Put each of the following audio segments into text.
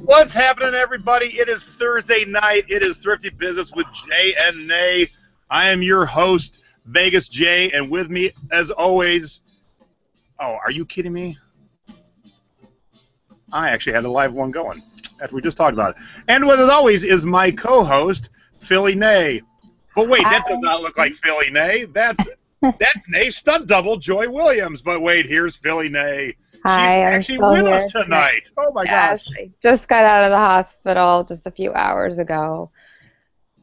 What's happening, everybody? It is Thursday night. It is Thrifty Business with Jay and Nay. I am your host, Vegas Jay, and with me, as always... Oh, are you kidding me? I actually had a live one going after we just talked about it. And with, as always, is my co-host, Philly Nay. But wait, that does not look like Philly Nay. That's Nay's stunt double, Joy Williams. But wait, here's Philly Nay. She's actually with us tonight. Oh, my gosh. I just got out of the hospital just a few hours ago.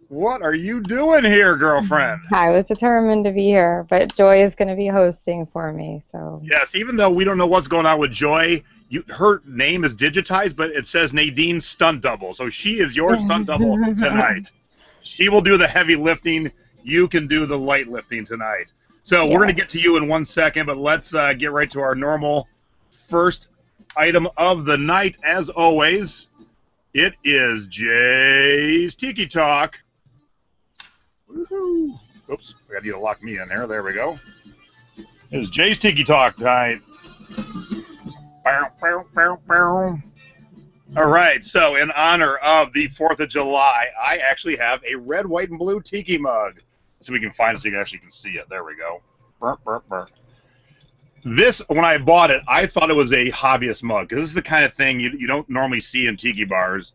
What are you doing here, girlfriend? I was determined to be here, but Joy is going to be hosting for me. So yes, even though we don't know what's going on with Joy, her name is digitized, but it says Nadine's stunt double. So she is your stunt double tonight. She will do the heavy lifting. You can do the light lifting tonight. So we're going to get to you in 1 second, but let's get right to our normal first item of the night. As always, it is Jay's Tiki Talk. Woohoo! Oops, I gotta need to lock me in there. There we go. It is Jay's Tiki Talk tonight. Bow, bow, bow, bow. All right, so in honor of the 4th of July, I actually have a red, white, and blue tiki mug. So we can find it so you actually can see it. There we go. Burp, burp, burp. This, when I bought it, I thought it was a hobbyist mug, because this is the kind of thing you don't normally see in tiki bars.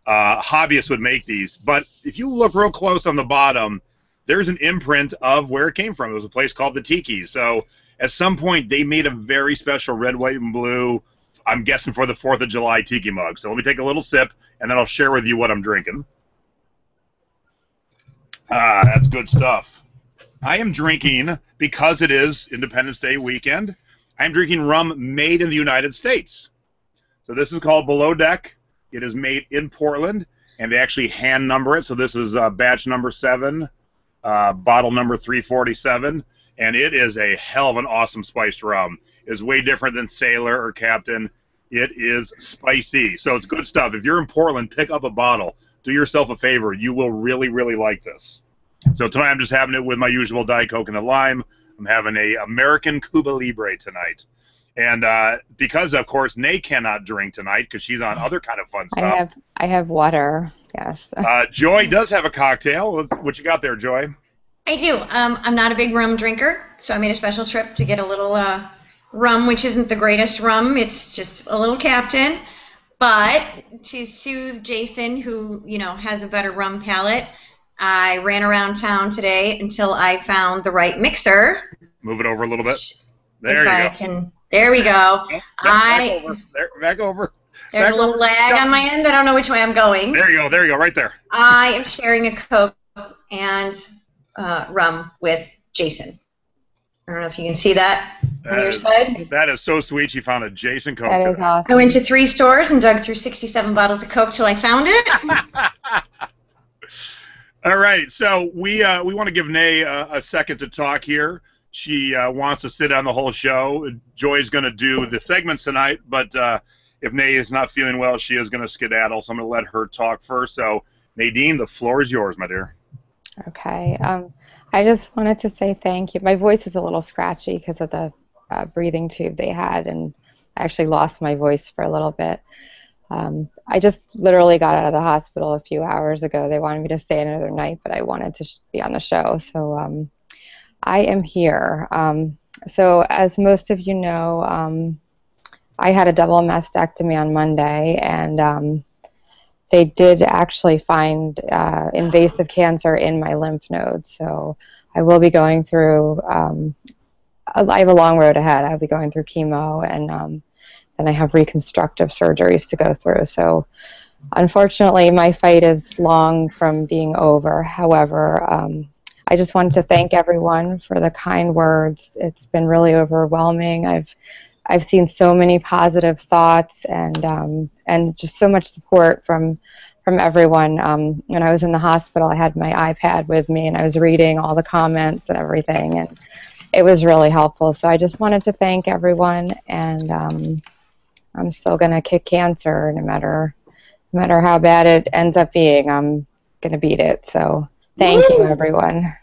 Hobbyists would make these, but if you look real close on the bottom, there's an imprint of where it came from. It was a place called the Tiki. So at some point, they made a very special red, white, and blue, I'm guessing for the 4th of July tiki mug. So let me take a little sip, and then I'll share with you what I'm drinking. Ah, that's good stuff. I am drinking, because it is Independence Day weekend, I'm drinking rum made in the United States. So this is called Below Deck. It is made in Portland, and they actually hand number it. So this is batch number 7, bottle number 347, and it is a hell of an awesome spiced rum. It's way different than Sailor or Captain. It is spicy, so it's good stuff. If you're in Portland, pick up a bottle. Do yourself a favor. You will really, really like this. So tonight I'm just having it with my usual Diet Coke and a lime. I'm having a American Cuba Libre tonight. And because, of course, Nay cannot drink tonight because she's on other kind of fun stuff. I have water, yes. Joy does have a cocktail. What you got there, Joy? I do. I'm not a big rum drinker, so I made a special trip to get a little rum, which isn't the greatest rum. It's just a little Captain. But to soothe Jason, who, has a better rum palate, I ran around town today until I found the right mixer. Move it over a little bit. There you go. There we go. Back over. There's a little lag on my end. I don't know which way I'm going. There you go, right there. I am sharing a Coke and rum with Jason. I don't know if you can see that on your side. That is so sweet. She found a Jason Coke. That is awesome. I went to 3 stores and dug through 67 bottles of Coke till I found it. All right, so we want to give Nay a second to talk here. She wants to sit on the whole show. Joy's going to do the segments tonight, but if Nay is not feeling well, she is going to skedaddle, so I'm going to let her talk first. So, Nadine, the floor is yours, my dear. Okay. I just wanted to say thank you. My voice is a little scratchy because of the breathing tube they had, and I actually lost my voice for a little bit. I just literally got out of the hospital a few hours ago. They wanted me to stay another night, but I wanted to be on the show, so I am here. So as most of you know, I had a double mastectomy on Monday, and they did actually find invasive cancer in my lymph nodes. So I will be going through, I have a long road ahead. I'll be going through chemo, and then I have reconstructive surgeries to go through. So unfortunately, my fight is long from being over. However, I just wanted to thank everyone for the kind words. It's been really overwhelming. I've seen so many positive thoughts and just so much support from from everyone. When I was in the hospital, I had my iPad with me, and I was reading all the comments and everything, and it was really helpful. So I just wanted to thank everyone, and I'm still going to kick cancer no matter how bad it ends up being. I'm going to beat it. So thank you, everyone.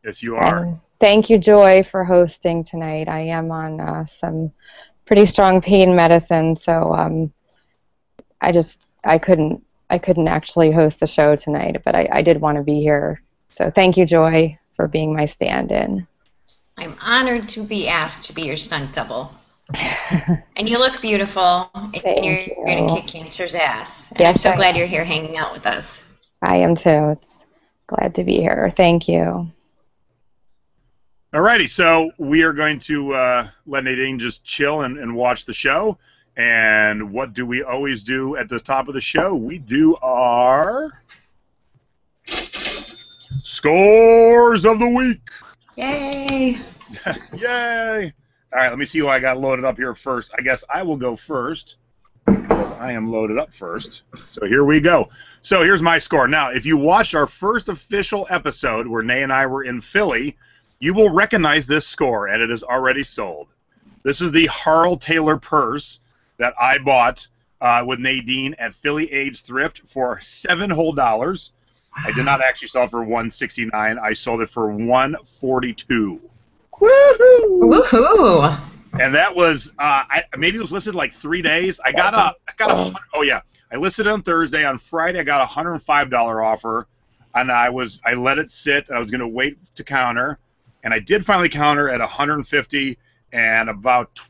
Yes, you are. And thank you, Joy, for hosting tonight. I am on some pretty strong pain medicine, so I couldn't actually host the show tonight, but I did want to be here. So thank you, Joy, for being my stand-in. I'm honored to be asked to be your stunt double. And you look beautiful. Thank you're you. going to kick cancer's ass. And Yes, I'm so I glad am. you're here hanging out with us. I am too. It's glad to be here. Thank you. Alrighty, so we are going to let Nadine just chill and watch the show. And what do we always do at the top of the show? We do our scores of the week. Yay! Yay! All right, let me see who I got loaded up here first. I guess I will go first because I am loaded up first. So here we go. So here's my score. Now, if you watched our first official episode where Nay and I were in Philly, you will recognize this score, and it is already sold. This is the Harl Taylor purse that I bought with Nadine at Philly Aids Thrift for $7 whole. I did not actually sell it for $169. I sold it for $142. Woohoo! Woohoo! And that was maybe it was listed like 3 days. I got I listed it on Thursday. On Friday, I got a $105 offer, and I let it sit. And I was going to wait to counter, and I did finally counter at $150. And about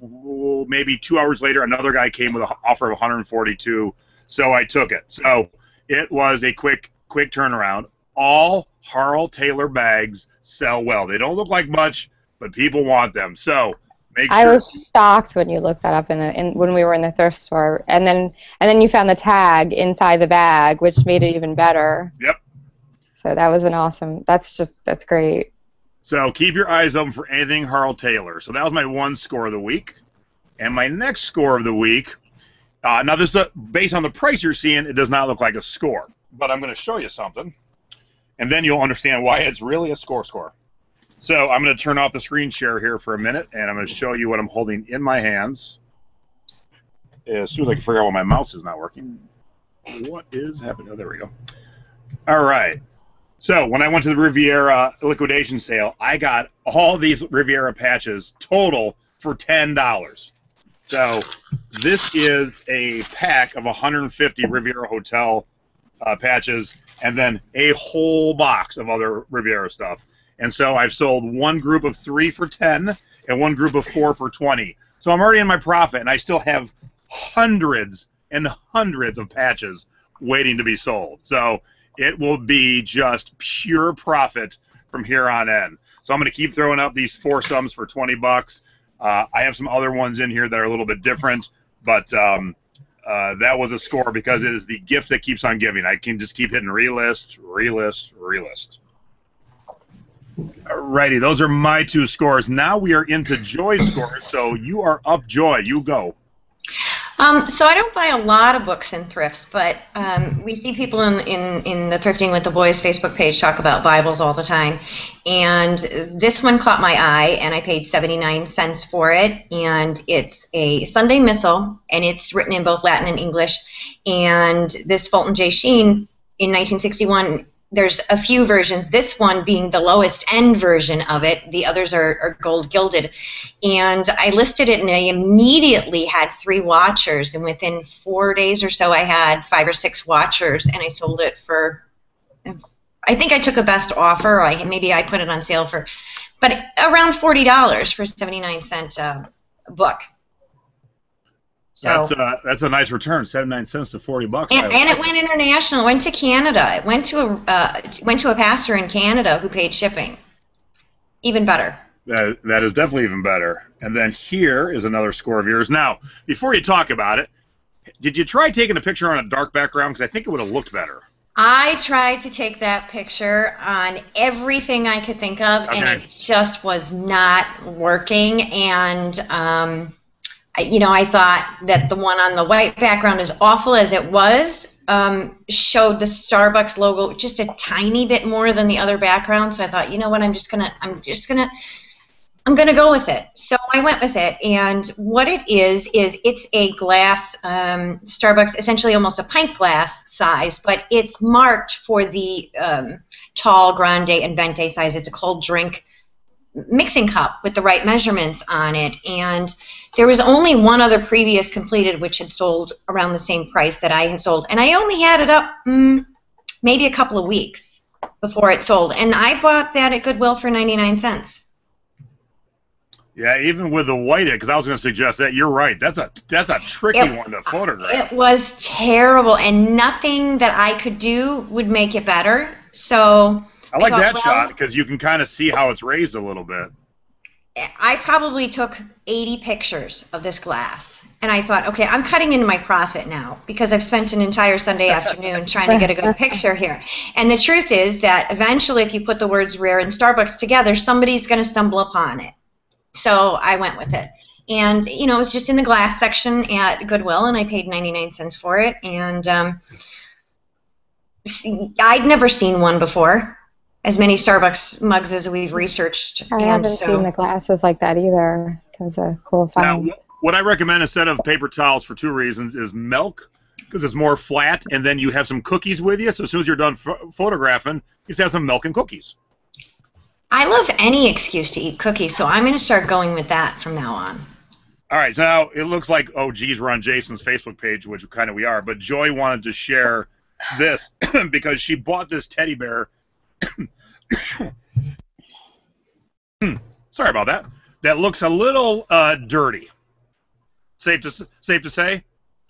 maybe 2 hours later, another guy came with an offer of $142. So I took it. So it was a quick turnaround. All Harl Taylor bags sell well. They don't look like much, but people want them. So make sure. I was shocked when you looked that up when we were in the thrift store, and then you found the tag inside the bag, which made it even better. Yep. So that was an awesome. That's great. So keep your eyes open for anything Harl Taylor. So that was my one score of the week, and my next score of the week. Now this is based on the price you're seeing. It does not look like a score, but I'm going to show you something, and then you'll understand why it's really a score. So I'm going to turn off the screen share here for a minute, and I'm going to show you what I'm holding in my hands. As soon as I can figure out why my mouse is not working. What is happening? Oh, there we go. All right. So when I went to the Riviera liquidation sale, I got all these Riviera patches total for $10. So this is a pack of 150 Riviera Hotel patches, and then a whole box of other Riviera stuff. And so I've sold one group of 3 for $10 and one group of 4 for $20. So I'm already in my profit, and I still have hundreds and hundreds of patches waiting to be sold. So it will be just pure profit from here on in. So I'm going to keep throwing up these foursomes for $20. I have some other ones in here that are a little bit different, but that was a score because it is the gift that keeps on giving. I can just keep hitting relist. Alrighty, those are my 2 scores. Now we are into Joy's scores, so you are up, Joy. You go. So I don't buy a lot of books in thrifts, but we see people in the Thrifting with the Boys Facebook page talk about Bibles all the time. And this one caught my eye, and I paid 79 cents for it. And it's a Sunday Missal, and it's written in both Latin and English. And this Fulton J. Sheen in 1961, there's a few versions, this one being the lowest end version of it. The others are gold gilded. And I listed it, and I immediately had 3 watchers. And within 4 days or so, I had 5 or 6 watchers, and I sold it for, I think I took a best offer. Maybe I put it on sale for, but around $40 for a 79-cent book. So that's a nice return, 79 cents to $40. And it went international. It went to Canada. It went to a pastor in Canada who paid shipping. Even better. That is definitely even better. And then here is another score of yours. Now, before you talk about it, did you try taking a picture on a dark background? Because I think it would have looked better. I tried to take that picture on everything I could think of, Okay. and it just was not working. And I thought that the one on the white background, as awful as it was, showed the Starbucks logo just a tiny bit more than the other background. So I thought, you know what, I'm gonna go with it. So I went with it, and what it is it's a glass Starbucks, essentially almost a pint glass size, but it's marked for the tall, grande, and venti size. It's a cold drink mixing cup with the right measurements on it, and there was only one other previous completed which had sold around the same price that I had sold, and I only had it up maybe a couple of weeks before it sold, and I bought that at Goodwill for 99 cents. Yeah, even with the white, because I was going to suggest that. You're right. That's a tricky one to photograph. It was terrible, and nothing that I could do would make it better. So I like that shot because you can kind of see how it's raised a little bit. I probably took 80 pictures of this glass, and I thought, okay, I'm cutting into my profit now because I've spent an entire Sunday afternoon trying to get a good picture here. And the truth is that eventually, if you put the words rare and Starbucks together, somebody's going to stumble upon it. So I went with it. And, you know, it was just in the glass section at Goodwill, and I paid 99 cents for it. And I'd never seen one before, as many Starbucks mugs as we've researched. I haven't seen the glasses like that either. That was a cool find. Now, what I recommend instead of paper towels for two reasons is milk, because it's more flat, and then you have some cookies with you. So as soon as you're done photographing, you just have some milk and cookies. I love any excuse to eat cookies, so I'm going to start going with that from now on. All right, so now it looks like, oh, geez, we're on Jason's Facebook page, which kind of we are, but Joy wanted to share this because she bought this teddy bear. Sorry about that. That looks a little dirty. Safe to say?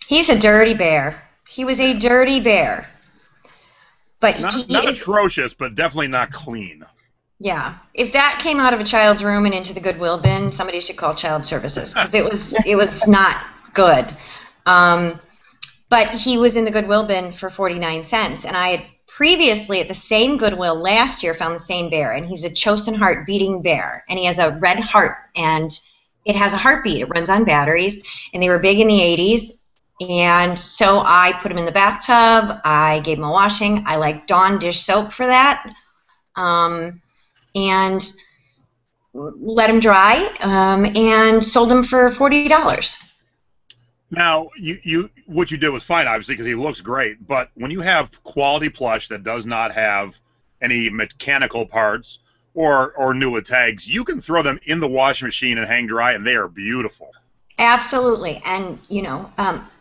He's a dirty bear. He was a dirty bear. But not atrocious, but definitely not clean. Yeah, if that came out of a child's room and into the Goodwill bin, somebody should call child services because it was not good. But he was in the Goodwill bin for 49 cents, and I had previously at the same Goodwill last year found the same bear, and he's a Chosen heart beating bear, and he has a red heart, and it has a heartbeat. It runs on batteries, and they were big in the 80s. And so I put him in the bathtub. I gave him a washing. I like Dawn dish soap for that. And let him dry, and sold him for $40. Now, what you did was fine, obviously, because he looks great. But when you have quality plush that does not have any mechanical parts or new with tags, you can throw them in the washing machine and hang dry, and they are beautiful. Absolutely, and you know.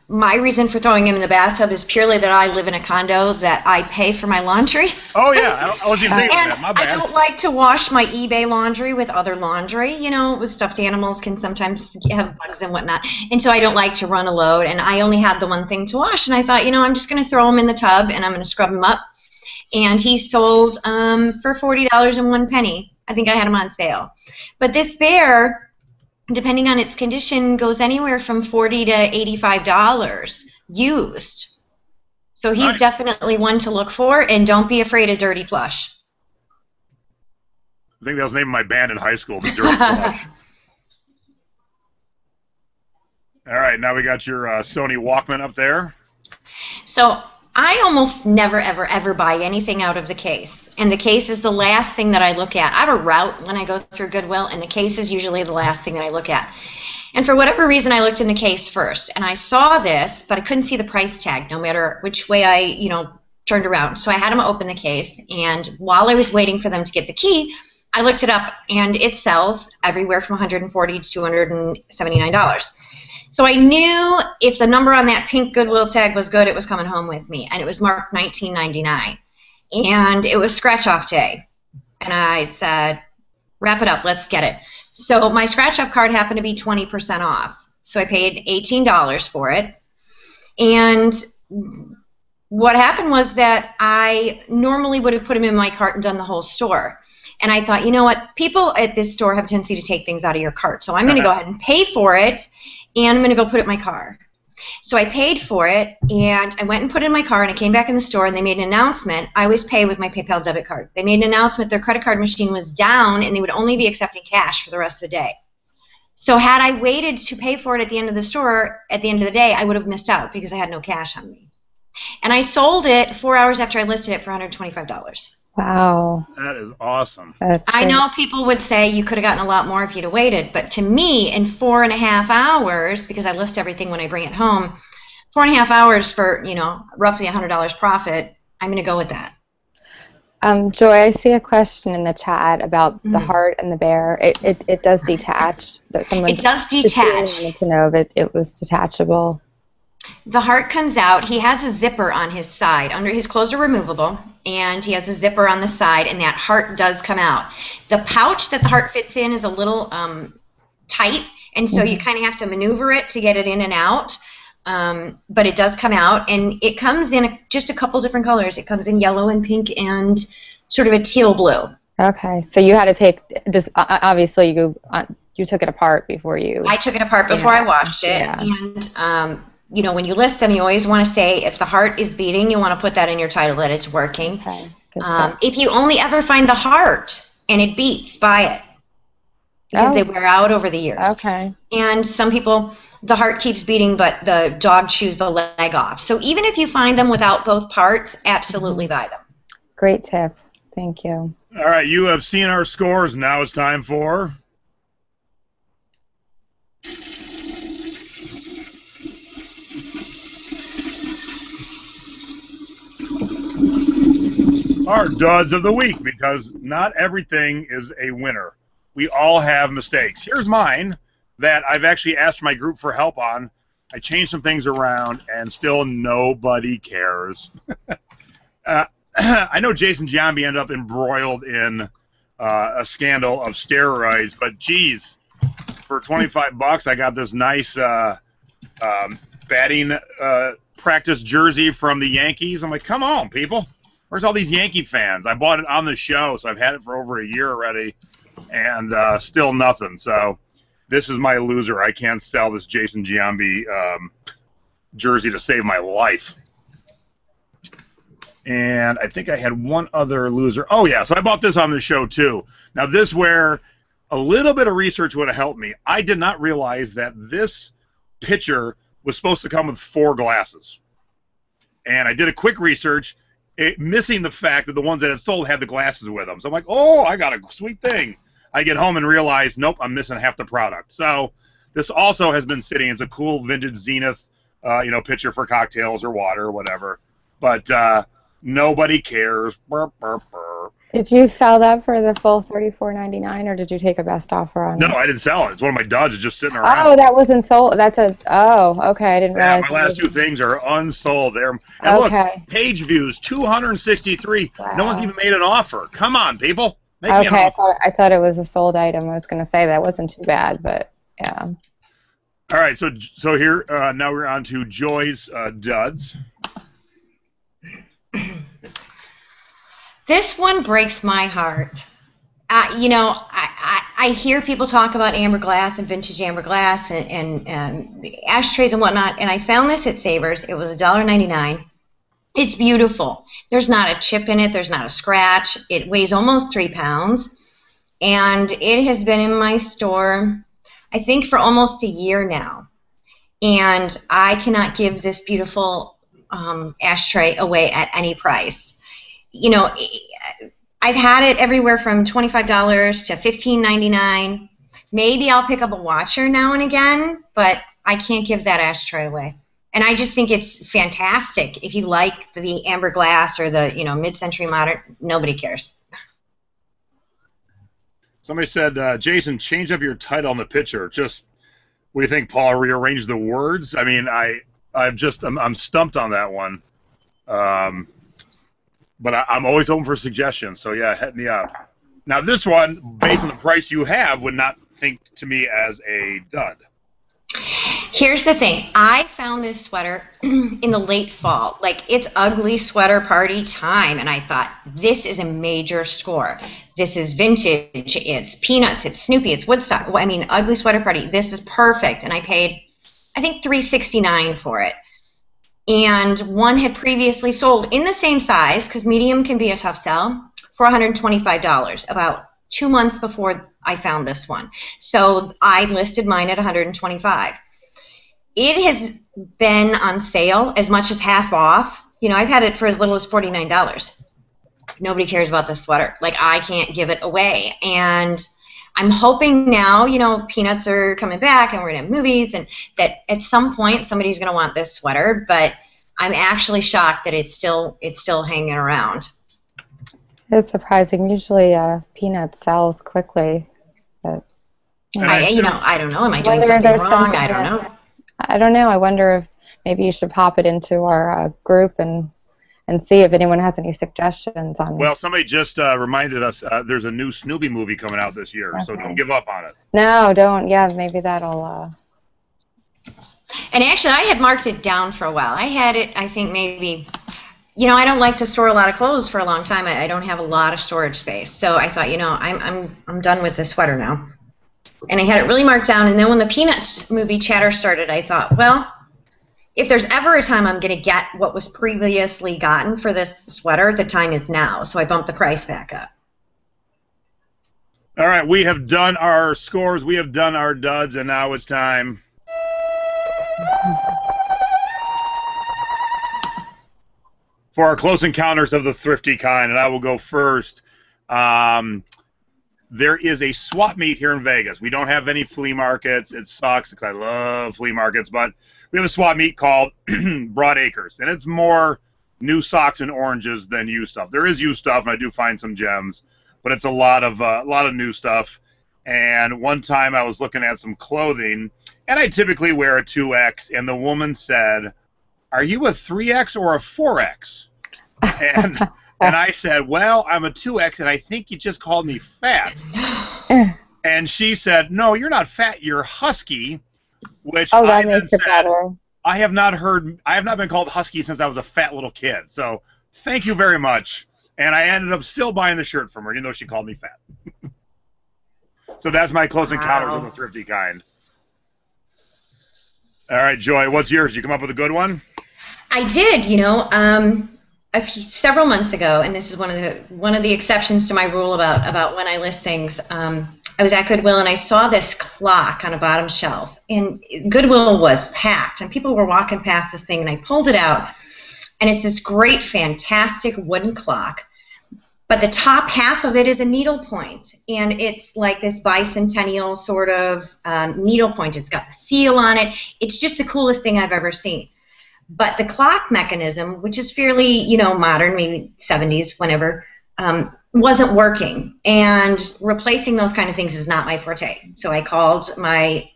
My reason for throwing him in the bathtub is purely that I live in a condo that I pay for my laundry. Oh, yeah. I wasn't even thinking of that. My bad. I don't like to wash my eBay laundry with other laundry. You know, with stuffed animals can sometimes have bugs and whatnot. And so I don't like to run a load. And I only had the one thing to wash. And I thought, you know, I'm just going to throw him in the tub and I'm going to scrub him up. And he sold for $40.01. I think I had him on sale. But this bear, depending on its condition, goes anywhere from $40 to $85 used. So he's definitely one to look for, and don't be afraid of dirty plush. I think that was the name of my band in high school, the Dirty Plush. All right, now we got your Sony Walkman up there. So I almost never, ever, ever buy anything out of the case. And the case is the last thing that I look at. I have a route when I go through Goodwill, and the case is usually the last thing that I look at. And for whatever reason, I looked in the case first. And I saw this, but I couldn't see the price tag no matter which way I, turned around. So I had them open the case. And while I was waiting for them to get the key, I looked it up, and it sells everywhere from $140 to $279. So I knew if the number on that pink Goodwill tag was good, it was coming home with me. And it was marked $19.99. And it was scratch-off day. And I said, wrap it up, let's get it. So my scratch-off card happened to be 20% off. So I paid $18 for it. And what happened was that I normally would have put them in my cart and done the whole store. And I thought, you know what, people at this store have a tendency to take things out of your cart. So I'm going to go ahead and pay for it. And I'm going to go put it in my car. So I paid for it, and I went and put it in my car, and I came back in the store, and they made an announcement. I always pay with my PayPal debit card. They made an announcement their credit card machine was down, and they would only be accepting cash for the rest of the day. So had I waited to pay for it at the end of the store, at the end of the day, I would have missed out because I had no cash on me. And I sold it 4 hours after I listed it for $125. Wow. That is awesome. I know people would say you could have gotten a lot more if you'd have waited, but to me, in 4.5 hours, because I list everything when I bring it home, 4.5 hours for, roughly $100 profit, I'm going to go with that. Joy, I see a question in the chat about the heart and the bear. It does detach. It does detach. Wanted to know if it was detachable. The heart comes out. He has a zipper on his side. Under his clothes are removable, and he has a zipper on the side, and that heart does come out. The pouch that the heart fits in is a little tight, and so you kind of have to maneuver it to get it in and out. But it does come out, and it comes in just a couple different colors. It comes in yellow and pink and sort of a teal blue. Okay, so you had to take this. Obviously, you took it apart before you. I took it apart before I washed it, and when you list them, you always want to say if the heart is beating, you want to put that in your title that it's working. Okay. If you only ever find the heart and it beats, buy it. Because they wear out over the years. Okay. And some people, the heart keeps beating, but the dog chews the leg off. So even if you find them without both parts, absolutely buy them. Great tip. Thank you. All right, you have seen our scores. Now it's time for... our duds of the week, because not everything is a winner. We all have mistakes. Here's mine that I've actually asked my group for help on. I changed some things around, and still nobody cares. I know Jason Giambi ended up embroiled in a scandal of steroids, but geez, for $25, I got this nice batting practice jersey from the Yankees. I'm like, come on, people. Where's all these Yankee fans? I bought it on the show, so I've had it for over a year already, and still nothing. So this is my loser. I can't sell this Jason Giambi jersey to save my life. And I think I had one other loser. Oh, yeah, so I bought this on the show, too. Now, this where a little bit of research would have helped me. I did not realize that this pitcher was supposed to come with 4 glasses. And I did a quick research, missing the fact that the ones that had sold had the glasses with them. So I'm like, oh, I got a sweet thing. I get home and realize, nope, I'm missing half the product. So this also has been sitting. It's a cool vintage Zenith, pitcher for cocktails or water or whatever. But nobody cares. Burr, burr, burr. Did you sell that for the full $34.99, or did you take a best offer on it? No, I didn't sell it. It's one of my duds. It's just sitting around. Oh, that wasn't sold. Okay. I didn't realize. My last 2 things are unsold. And look, page views, 263. Wow. No one's even made an offer. Come on, people. Make me an offer. I thought it was a sold item. I was going to say that wasn't too bad, but yeah. All right, so here, now we're on to Joy's duds. This one breaks my heart. I hear people talk about amber glass and vintage amber glass and ashtrays and whatnot, and I found this at Savers. It was $1.99. It's beautiful. There's not a chip in it. There's not a scratch. It weighs almost 3 pounds, and it has been in my store, I think, for almost a year now, and I cannot give this beautiful ashtray away at any price. I've had it everywhere from $25 to $15.99. Maybe I'll pick up a watcher now and again, but I can't give that ashtray away. And I just think it's fantastic. If you like the amber glass or the mid-century modern, nobody cares. Somebody said, Jason, change up your title on the picture. Just, what do you think, Paul? Rearrange the words? I mean, I'm stumped on that one. But I'm always open for suggestions, so yeah, hit me up. Now this one, based on the price you have, would not think to me as a dud. Here's the thing. I found this sweater in the late fall. Like, it's ugly sweater party time, and I thought, this is a major score. This is vintage. It's Peanuts. It's Snoopy. It's Woodstock. I mean, ugly sweater party. This is perfect. And I paid, I think, $3.69 for it. And one had previously sold in the same size, because medium can be a tough sell, for $125, about 2 months before I found this one. So I listed mine at $125. it has been on sale as much as half off. You know, I've had it for as little as $49. Nobody cares about this sweater. Like, I can't give it away. And I'm hoping now, you know, Peanuts are coming back and we're going to have movies, and that at some point somebody's going to want this sweater, but I'm actually shocked that it's still hanging around. It's surprising. Usually Peanuts sells quickly. But, I don't know. Am I doing something wrong? I don't know. I don't know. I wonder if maybe you should pop it into our group and see if anyone has any suggestions on. Well, somebody just reminded us there's a new Snoopy movie coming out this year, so don't give up on it. No, don't. Yeah, maybe that'll. And actually, I had marked it down for a while. I had it, I think maybe, you know, I don't like to store a lot of clothes for a long time. I don't have a lot of storage space, so I thought, you know, I'm done with this sweater now. And I had it really marked down. And then when the Peanuts movie chatter started, I thought, well, if there's ever a time I'm going to get what was previously gotten for this sweater, the time is now. So I bumped the price back up. All right, we have done our scores, we have done our duds, and now it's time for our close encounters of the thrifty kind, and I will go first. There is a swap meet here in Vegas. We don't have any flea markets. It sucks because I love flea markets, but we have a swap meet called Broad Acres, and it's more new socks and oranges than used stuff. There is used stuff, and I do find some gems, but it's a lot of new stuff. And one time I was looking at some clothing, and I typically wear a 2X, and the woman said, "Are you a 3X or a 4X?" And I said, "Well, I'm a 2X, and I think you just called me fat." And she said, "No, you're not fat. You're husky," which I then said, I have not been called husky since I was a fat little kid. So thank you very much. And I ended up still buying the shirt from her, even though she called me fat. So that's my close encounters of the thrifty kind. All right, Joy, what's yours? You come up with a good one? I did, you know, several months ago, and this is one of the exceptions to my rule about when I list things. I was at Goodwill and I saw this clock on a bottom shelf, and Goodwill was packed, and people were walking past this thing, and I pulled it out, and it's this great, fantastic wooden clock, but the top half of it is a needlepoint, and it's like this bicentennial sort of needlepoint. It's got the seal on it. It's just the coolest thing I've ever seen. But the clock mechanism, which is fairly, you know, modern, maybe 70s, whenever, wasn't working. And replacing those kind of things is not my forte. So I called my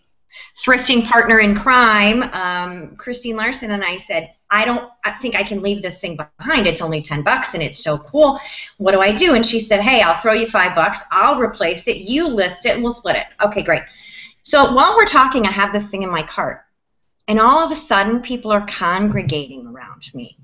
thrifting partner in crime, Christine Larson, and I said, I think I can leave this thing behind. It's only $10 and it's so cool. What do I do? And she said, hey, I'll throw you $5. I'll replace it. You list it and we'll split it. Okay, great. So while we're talking, I have this thing in my cart. And all of a sudden, people are congregating around me,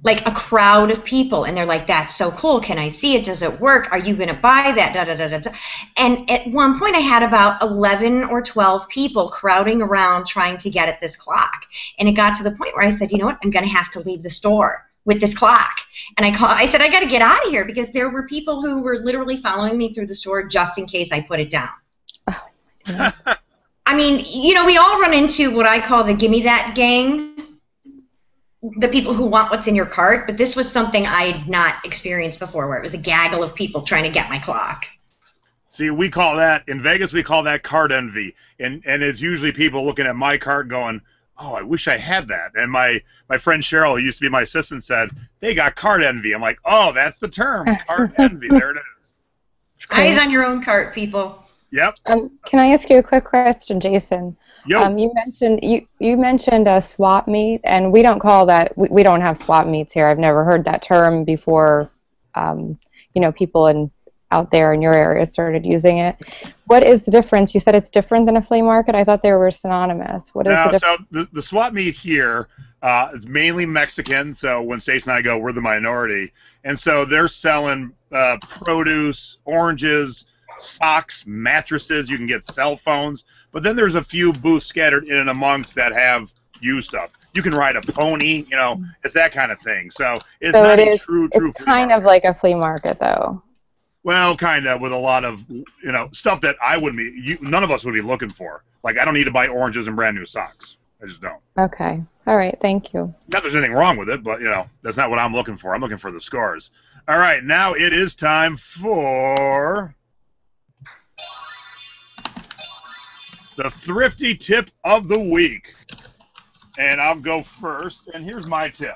like a crowd of people. And they're like, that's so cool. Can I see it? Does it work? Are you going to buy that? Da, da, da, da, da. And at one point, I had about 11 or 12 people crowding around trying to get at this clock. And it got to the point where I said, you know what? I'm going to have to leave the store with this clock. And I said, I got to get out of here, because there were people who were literally following me through the store just in case I put it down. Oh, my goodness. I mean, you know, we all run into what I call the gimme that gang, the people who want what's in your cart, but this was something I had not experienced before, where it was a gaggle of people trying to get my clock. See, we call that, in Vegas, we call that cart envy, and it's usually people looking at my cart going, oh, I wish I had that. And my friend Cheryl, who used to be my assistant, said, they got cart envy. I'm like, oh, that's the term, cart envy. There it is. Eyes on your own cart, people. Yep. Can I ask you a quick question, Jason? Yep. You mentioned a swap meet, and we don't call that. We don't have swap meets here. I've never heard that term before. You know, people out there in your area started using it. What is the difference? You said it's different than a flea market. I thought they were synonymous. What is the difference? So the swap meet here is mainly Mexican. So when Stace and I go, we're the minority, and so they're selling produce, oranges, socks, mattresses. You can get cell phones, but then there's a few booths scattered in and amongst that have used stuff. You can ride a pony, you know, it's that kind of thing. So it's not a true it's kind of like a flea market, though. Well, kind of, with a lot of, you know, stuff that none of us would be looking for. Like, I don't need to buy oranges and brand new socks. I just don't. Okay. All right. Thank you. Not that there's anything wrong with it, but, that's not what I'm looking for. I'm looking for the scores. All right, now it is time for the Thrifty Tip of the Week. And I'll go first, and here's my tip.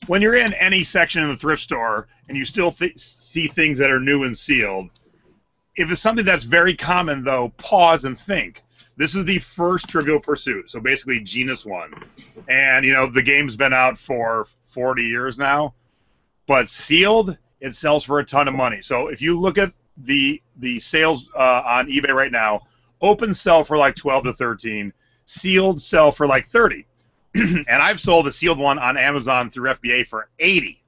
When you're in any section in the thrift store and you still see things that are new and sealed, if it's something that's very common, though, pause and think. This is the first Trivial Pursuit, so basically Genus 1. And, the game's been out for 40 years now. But sealed, it sells for a ton of money. So if you look at the sales on eBay right now, open sell for like 12 to 13, sealed sell for like 30. And I've sold a sealed one on Amazon through FBA for 80.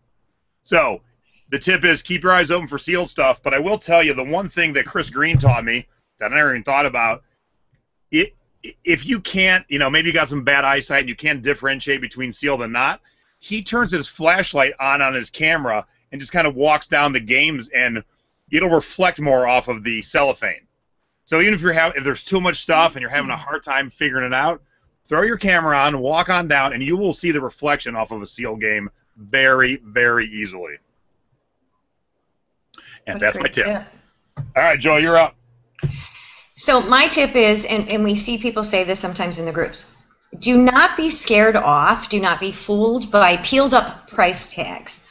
So the tip is keep your eyes open for sealed stuff. But I will tell you the one thing that Chris Green taught me that I never even thought about, if you can't, maybe you got some bad eyesight and you can't differentiate between sealed and not, he turns his flashlight on his camera and just kind of walks down the games, and it'll reflect more off of the cellophane. So even if there's too much stuff and you're having a hard time figuring it out, throw your camera on, walk on down, and you will see the reflection off of a sealed game very, very easily. And that's my tip. All right, Joe, you're up. So my tip is, and we see people say this sometimes in the groups, do not be scared off, do not be fooled by peeled up price tags.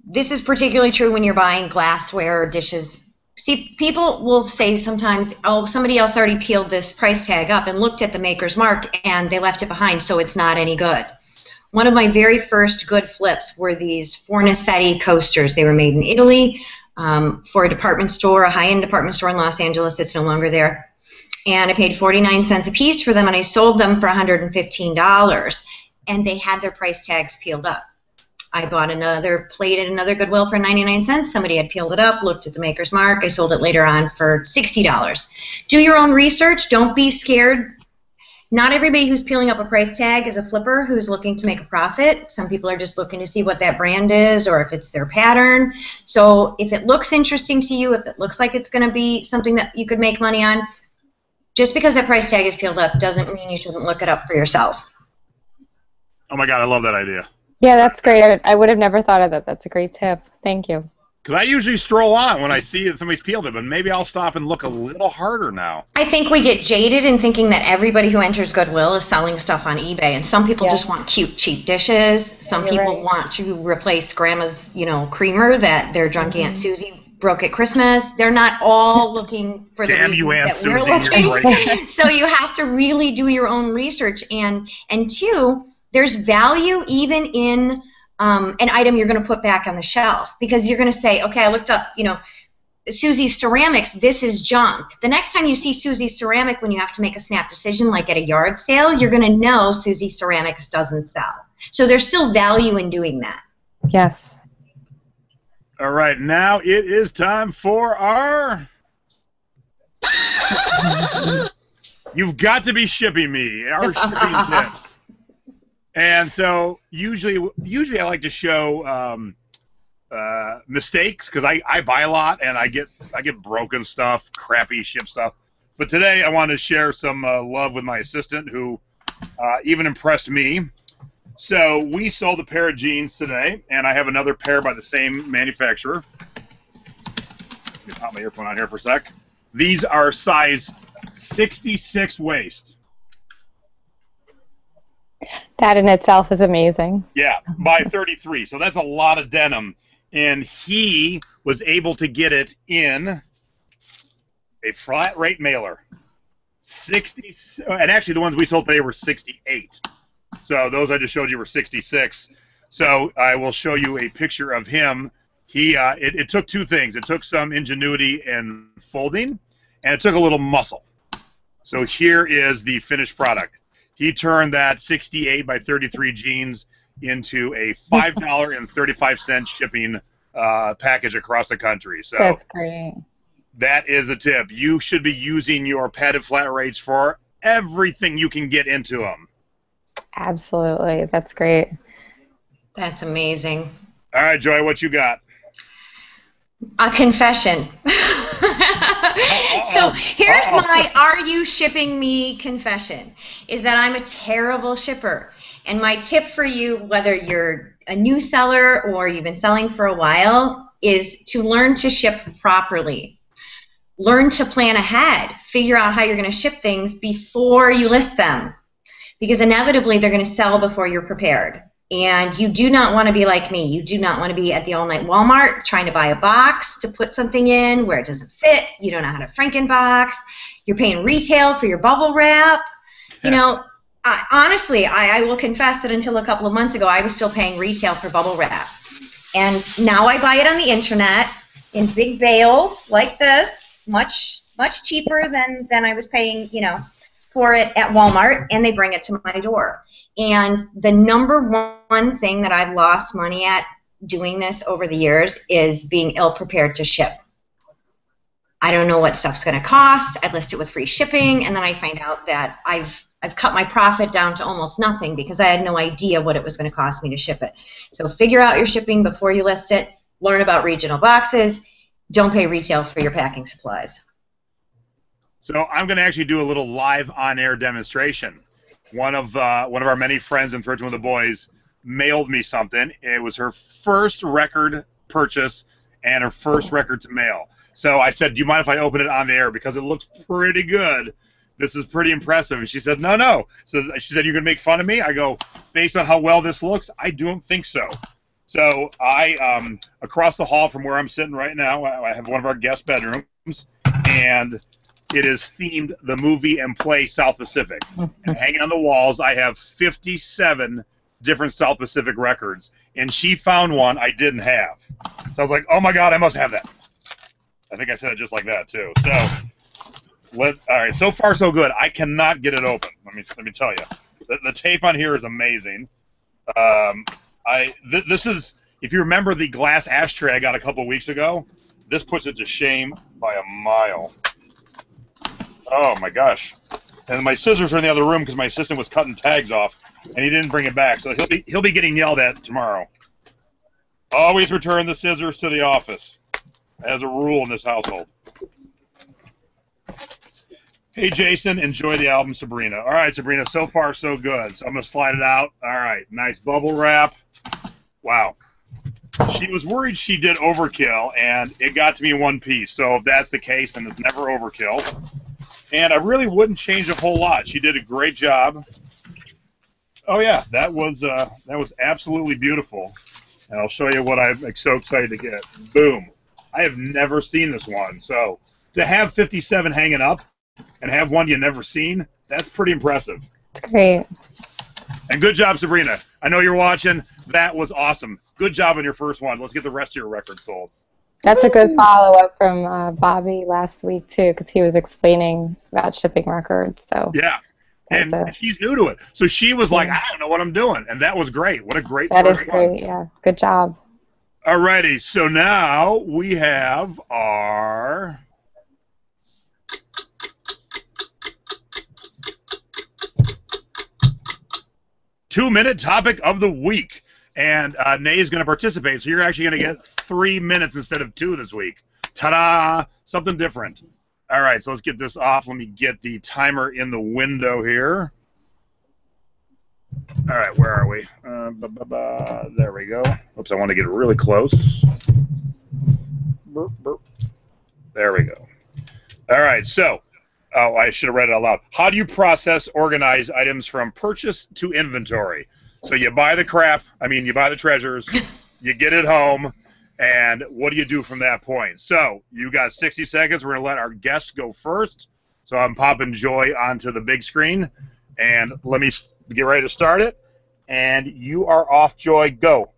This is particularly true when you're buying glassware or dishes. See, people will say sometimes, oh, somebody else already peeled this price tag up and looked at the maker's mark and they left it behind, so it's not any good. One of my very first good flips were these Fornasetti coasters. They were made in Italy for a department store, a high-end department store in Los Angeles. It's no longer there. And I paid 49 cents a piece for them, and I sold them for $115. And they had their price tags peeled up. I bought another plate at another Goodwill for 99 cents. Somebody had peeled it up, looked at the maker's mark. I sold it later on for $60. Do your own research. Don't be scared. Not everybody who's peeling up a price tag is a flipper who's looking to make a profit. Some people are just looking to see what that brand is or if it's their pattern. So if it looks interesting to you, if it looks like it's going to be something that you could make money on, just because that price tag is peeled up doesn't mean you shouldn't look it up for yourself. Oh, my God, I love that idea. Yeah, that's great. I would have never thought of that. That's a great tip. Thank you. Because I usually stroll on when I see that somebody's peeled it, but maybe I'll stop and look a little harder now. I think we get jaded in thinking that everybody who enters Goodwill is selling stuff on eBay, and some people just want cute, cheap dishes. Some people want to replace Grandma's, creamer that their drunk Aunt Susie broke at Christmas. They're not all looking for the reasons that we're looking. So you have to really do your own research, and two, there's value even in an item you're going to put back on the shelf, because you're going to say, okay, I looked up, Susie's Ceramics, this is junk. The next time you see Susie's Ceramic when you have to make a snap decision, like at a yard sale, you're going to know Susie's Ceramics doesn't sell. So there's still value in doing that. Yes. All right, now it is time for our... You've got to be shipping me, our shipping tips. And so usually I like to show mistakes, because I buy a lot and I get broken stuff, crappy ship stuff. But today I want to share some love with my assistant, who even impressed me. So we sold a pair of jeans today, and I have another pair by the same manufacturer. Let me pop my earphone on here for a sec. These are size 66 waist. That in itself is amazing. Yeah, by 33. So that's a lot of denim. And he was able to get it in a flat rate mailer. 60, and actually the ones we sold today were 68. So those I just showed you were 66. So I will show you a picture of him. It took two things. It took some ingenuity in folding, and it took a little muscle. So here is the finished product. He turned that 68 by 33 jeans into a $5.35 shipping package across the country. So that's great. That is a tip. You should be using your padded flat rates for everything you can get into them. Absolutely. That's great. That's amazing. All right, Joy, what you got? A confession. So here's my "Are you shipping me?" confession, is that I'm a terrible shipper. And my tip for you, whether you're a new seller or you've been selling for a while, is to learn to ship properly. Learn to plan ahead. Figure out how you're going to ship things before you list them, because inevitably they're going to sell before you're prepared. And you do not want to be like me. You do not want to be at the all-night Walmart trying to buy a box to put something in where it doesn't fit. You don't know how to Frankenbox. You're paying retail for your bubble wrap. You know, honestly, I will confess that until a couple of months ago, I was still paying retail for bubble wrap. And now I buy it on the internet in big bales like this, much cheaper than I was paying, you know, for it at Walmart, and they bring it to my door. And the number one thing that I've lost money at doing this over the years is being ill-prepared to ship. I don't know what stuff's going to cost. I list it with free shipping, and then I find out that I've cut my profit down to almost nothing because I had no idea what it was going to cost me to ship it. So figure out your shipping before you list it. Learn about regional boxes. Don't pay retail for your packing supplies. So I'm going to actually do a little live on-air demonstration. One of our many friends in Thrifty with the Boys mailed me something. It was her first record purchase and her first record to mail. So I said, do you mind if I open it on the air? Because it looks pretty good. This is pretty impressive. And she said, no. So she said, you're going to make fun of me? I go, based on how well this looks, I don't think so. So I, across the hall from where I'm sitting right now, I have one of our guest bedrooms, and it is themed the movie and play South Pacific. And hanging on the walls, I have 57 different South Pacific records. And she found one I didn't have. So I was like, oh my God, I must have that. I think I said it just like that too. So, all right, so far so good. I cannot get it open. Let me tell you, the tape on here is amazing. This is, if you remember the glass ashtray I got a couple weeks ago, this puts it to shame by a mile. Oh my gosh! And my scissors are in the other room because my assistant was cutting tags off, and he didn't bring it back. So he'll be getting yelled at tomorrow. Always return the scissors to the office, as a rule in this household. Hey Jason, enjoy the album Sabrina. All right, Sabrina, so far so good. So I'm gonna slide it out. All right, nice bubble wrap. Wow. She was worried she did overkill, and it got to me in one piece. So if that's the case, then it's never overkill. And I really wouldn't change a whole lot. She did a great job. Oh yeah, that was absolutely beautiful. And I'll show you what I'm so excited to get. Boom. I have never seen this one. So to have 57 hanging up and have one you've never seen, that's pretty impressive. It's great. And good job, Sabrina. I know you're watching. That was awesome. Good job on your first one. Let's get the rest of your records sold. That's a good follow-up from Bobby last week, too, because he was explaining about shipping records. So yeah, and she's new to it. So she was like, I don't know what I'm doing. And that was great. What a great That first is great, one. yeah. Good job. Alrighty, so now we have our... two-minute topic of the week. And Nay is going to participate, so you're actually going to get 3 minutes instead of 2 this week. Ta-da! Something different. All right, so let's get this off. Let me get the timer in the window here. All right, where are we? There we go. Oops, I want to get really close. Burp, burp. There we go. All right, so, oh, I should have read it out loud. How do you process, organize items from purchase to inventory? So you buy the crap, you buy the treasures, you get it home, and what do you do from that point? So you got 60 seconds. We're going to let our guest go first. So I'm popping Joy onto the big screen, and let me get ready to start it. And you are off, Joy. Go.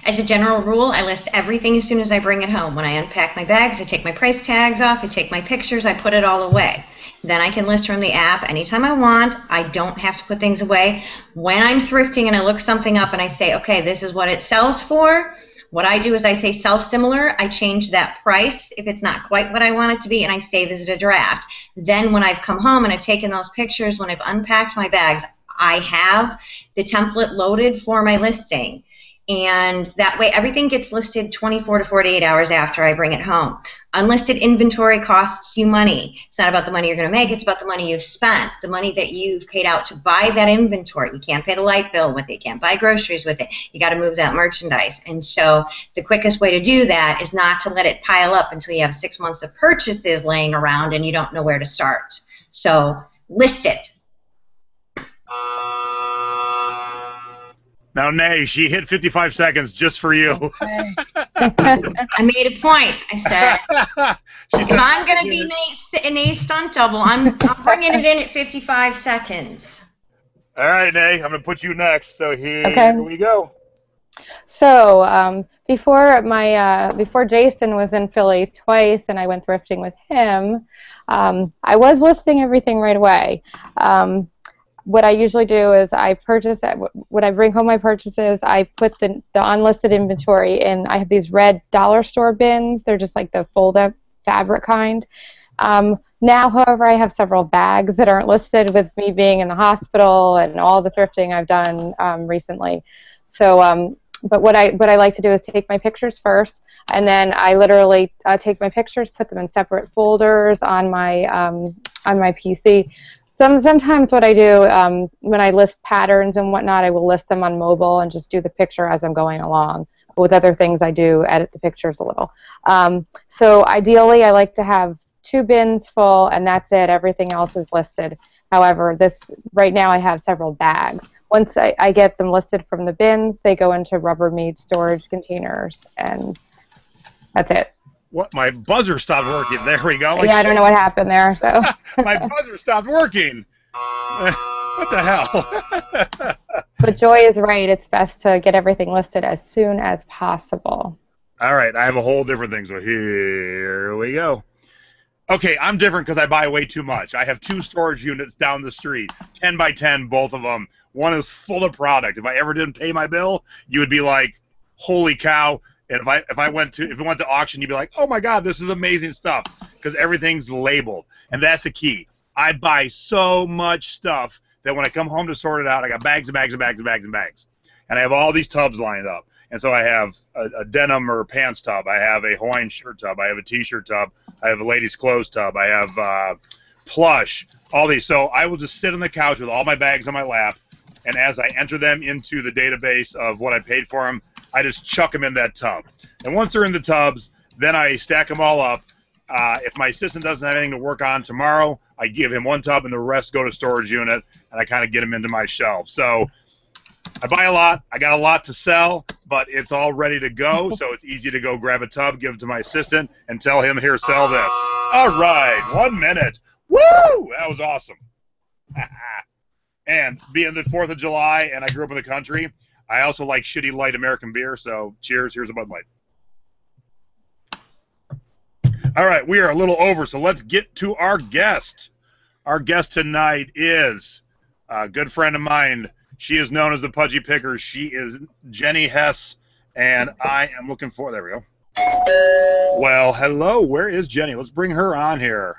As a general rule, I list everything as soon as I bring it home. When I unpack my bags, I take my price tags off, I take my pictures, I put it all away. Then I can list from the app anytime I want. I don't have to put things away. When I'm thrifting and I look something up and I say, okay, this is what it sells for, what I do is I say sell similar. I change that price if it's not quite what I want it to be, and I save as a draft. Then when I've come home and I've taken those pictures, when I've unpacked my bags, I have the template loaded for my listing. And that way everything gets listed 24 to 48 hours after I bring it home. Unlisted inventory costs you money. It's not about the money you're going to make. It's about the money you've spent, the money that you've paid out to buy that inventory. You can't pay the light bill with it. You can't buy groceries with it. You got to move that merchandise. And so the quickest way to do that is not to let it pile up until you have 6 months of purchases laying around and you don't know where to start. So list it. Now, Nay, she hit 55 seconds just for you. I made a point. I said, if I'm going to be Nay's stunt double, I'm bringing it in at 55 seconds. All right, Nay, I'm going to put you next. So here we go. So before Jason was in Philly twice and I went thrifting with him, I was listing everything right away. What I usually do is when I bring home my purchases, I put the unlisted inventory in. I have these red dollar store bins. They're just like the fold-up fabric kind. Now, however, I have several bags that aren't listed with me being in the hospital and all the thrifting I've done recently. So, but what I like to do is take my pictures first, and then I literally take my pictures, put them in separate folders on my PC. Sometimes what I do when I list patterns and whatnot, I will list them on mobile and just do the picture as I'm going along. But with other things, I do edit the pictures a little. So ideally, I like to have 2 bins full, and that's it. Everything else is listed. However, right now I have several bags. Once I get them listed from the bins, they go into Rubbermaid storage containers, and that's it. What? My buzzer stopped working. There we go. Yeah, I don't know what happened there. So my buzzer stopped working. What the hell? But Joy is right. It's best to get everything listed as soon as possible. All right. I have a whole different thing. So here we go. Okay, I'm different because I buy way too much. I have 2 storage units down the street, 10 by 10, both of them. One is full of product. If I ever didn't pay my bill, you would be like, "Holy cow!" And if it went to auction, you'd be like, "Oh my God, this is amazing stuff," because everything's labeled, and that's the key. I buy so much stuff that when I come home to sort it out, I got bags and bags and bags and bags and bags, and I have all these tubs lined up. And so I have a denim or pants tub. I have a Hawaiian shirt tub. I have a T-shirt tub. I have a ladies' clothes tub. I have plush. All these. So I will just sit on the couch with all my bags on my lap, and as I enter them into the database of what I paid for them, I just chuck them in that tub. And once they're in the tubs, then I stack them all up. If my assistant doesn't have anything to work on tomorrow, I give him 1 tub and the rest go to storage unit, and I kind of get them into my shelf. So I buy a lot. I got a lot to sell, but it's all ready to go, so it's easy to go grab a tub, give it to my assistant, and tell him, "Here, sell this." All right, 1 minute. Woo! That was awesome. And being the 4th of July and I grew up in the country, I also like shitty light American beer, so cheers. Here's a Bud Light. All right, we are a little over, so let's get to our guest. Our guest tonight is a good friend of mine. She is known as the Pudgy Picker. She is Jennie Hess, and I am looking for... There we go. Well, hello. Where is Jennie? Let's bring her on here.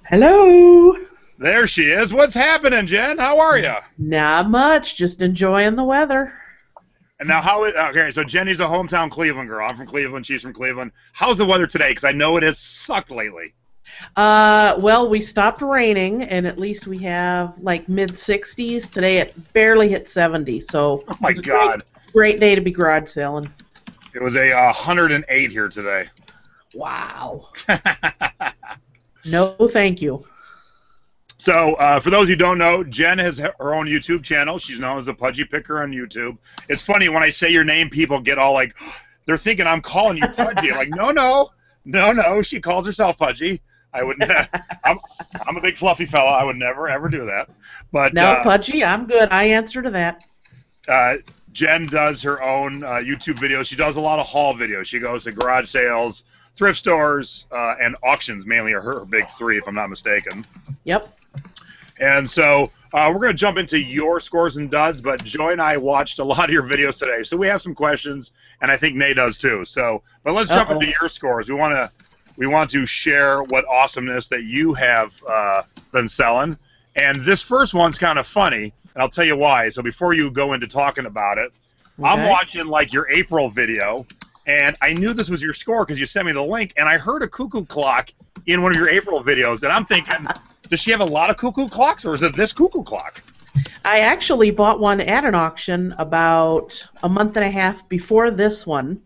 Hello. There she is. What's happening, Jen? How are you? Not much. Just enjoying the weather. And now, okay, so Jennie's a hometown Cleveland girl. I'm from Cleveland. She's from Cleveland. How's the weather today? Because I know it has sucked lately. Well, we stopped raining, and at least we have like mid-60s. Today it barely hit 70, so oh my God, great day to be garage selling. It was a 108 here today. Wow. No, thank you. So, for those who don't know, Jen has her own YouTube channel. She's known as the Pudgy Picker on YouTube. It's funny, when I say your name, people get all like, they're thinking I'm calling you Pudgy. I'm like, no, she calls herself Pudgy. I wouldn't. I'm a big fluffy fella. I would never, ever do that. But no, Pudgy, I'm good. I answer to that. Jen does her own YouTube videos. She does a lot of haul videos. She goes to garage sales, thrift stores, and auctions mainly are her big 3, if I'm not mistaken. Yep. And so we're going to jump into your scores and duds, but Joy and I watched a lot of your videos today, so we have some questions, and I think Nay does too. So, but let's jump into your scores. We want to share what awesomeness that you have been selling, and this first one's kind of funny. and I'll tell you why. So before you go into talking about it, Okay. I'm watching like your April video, and I knew this was your score because you sent me the link, and I heard a cuckoo clock in one of your April videos, and I'm thinking, does she have a lot of cuckoo clocks, or is it this cuckoo clock? I actually bought one at an auction about a month and a half before this one,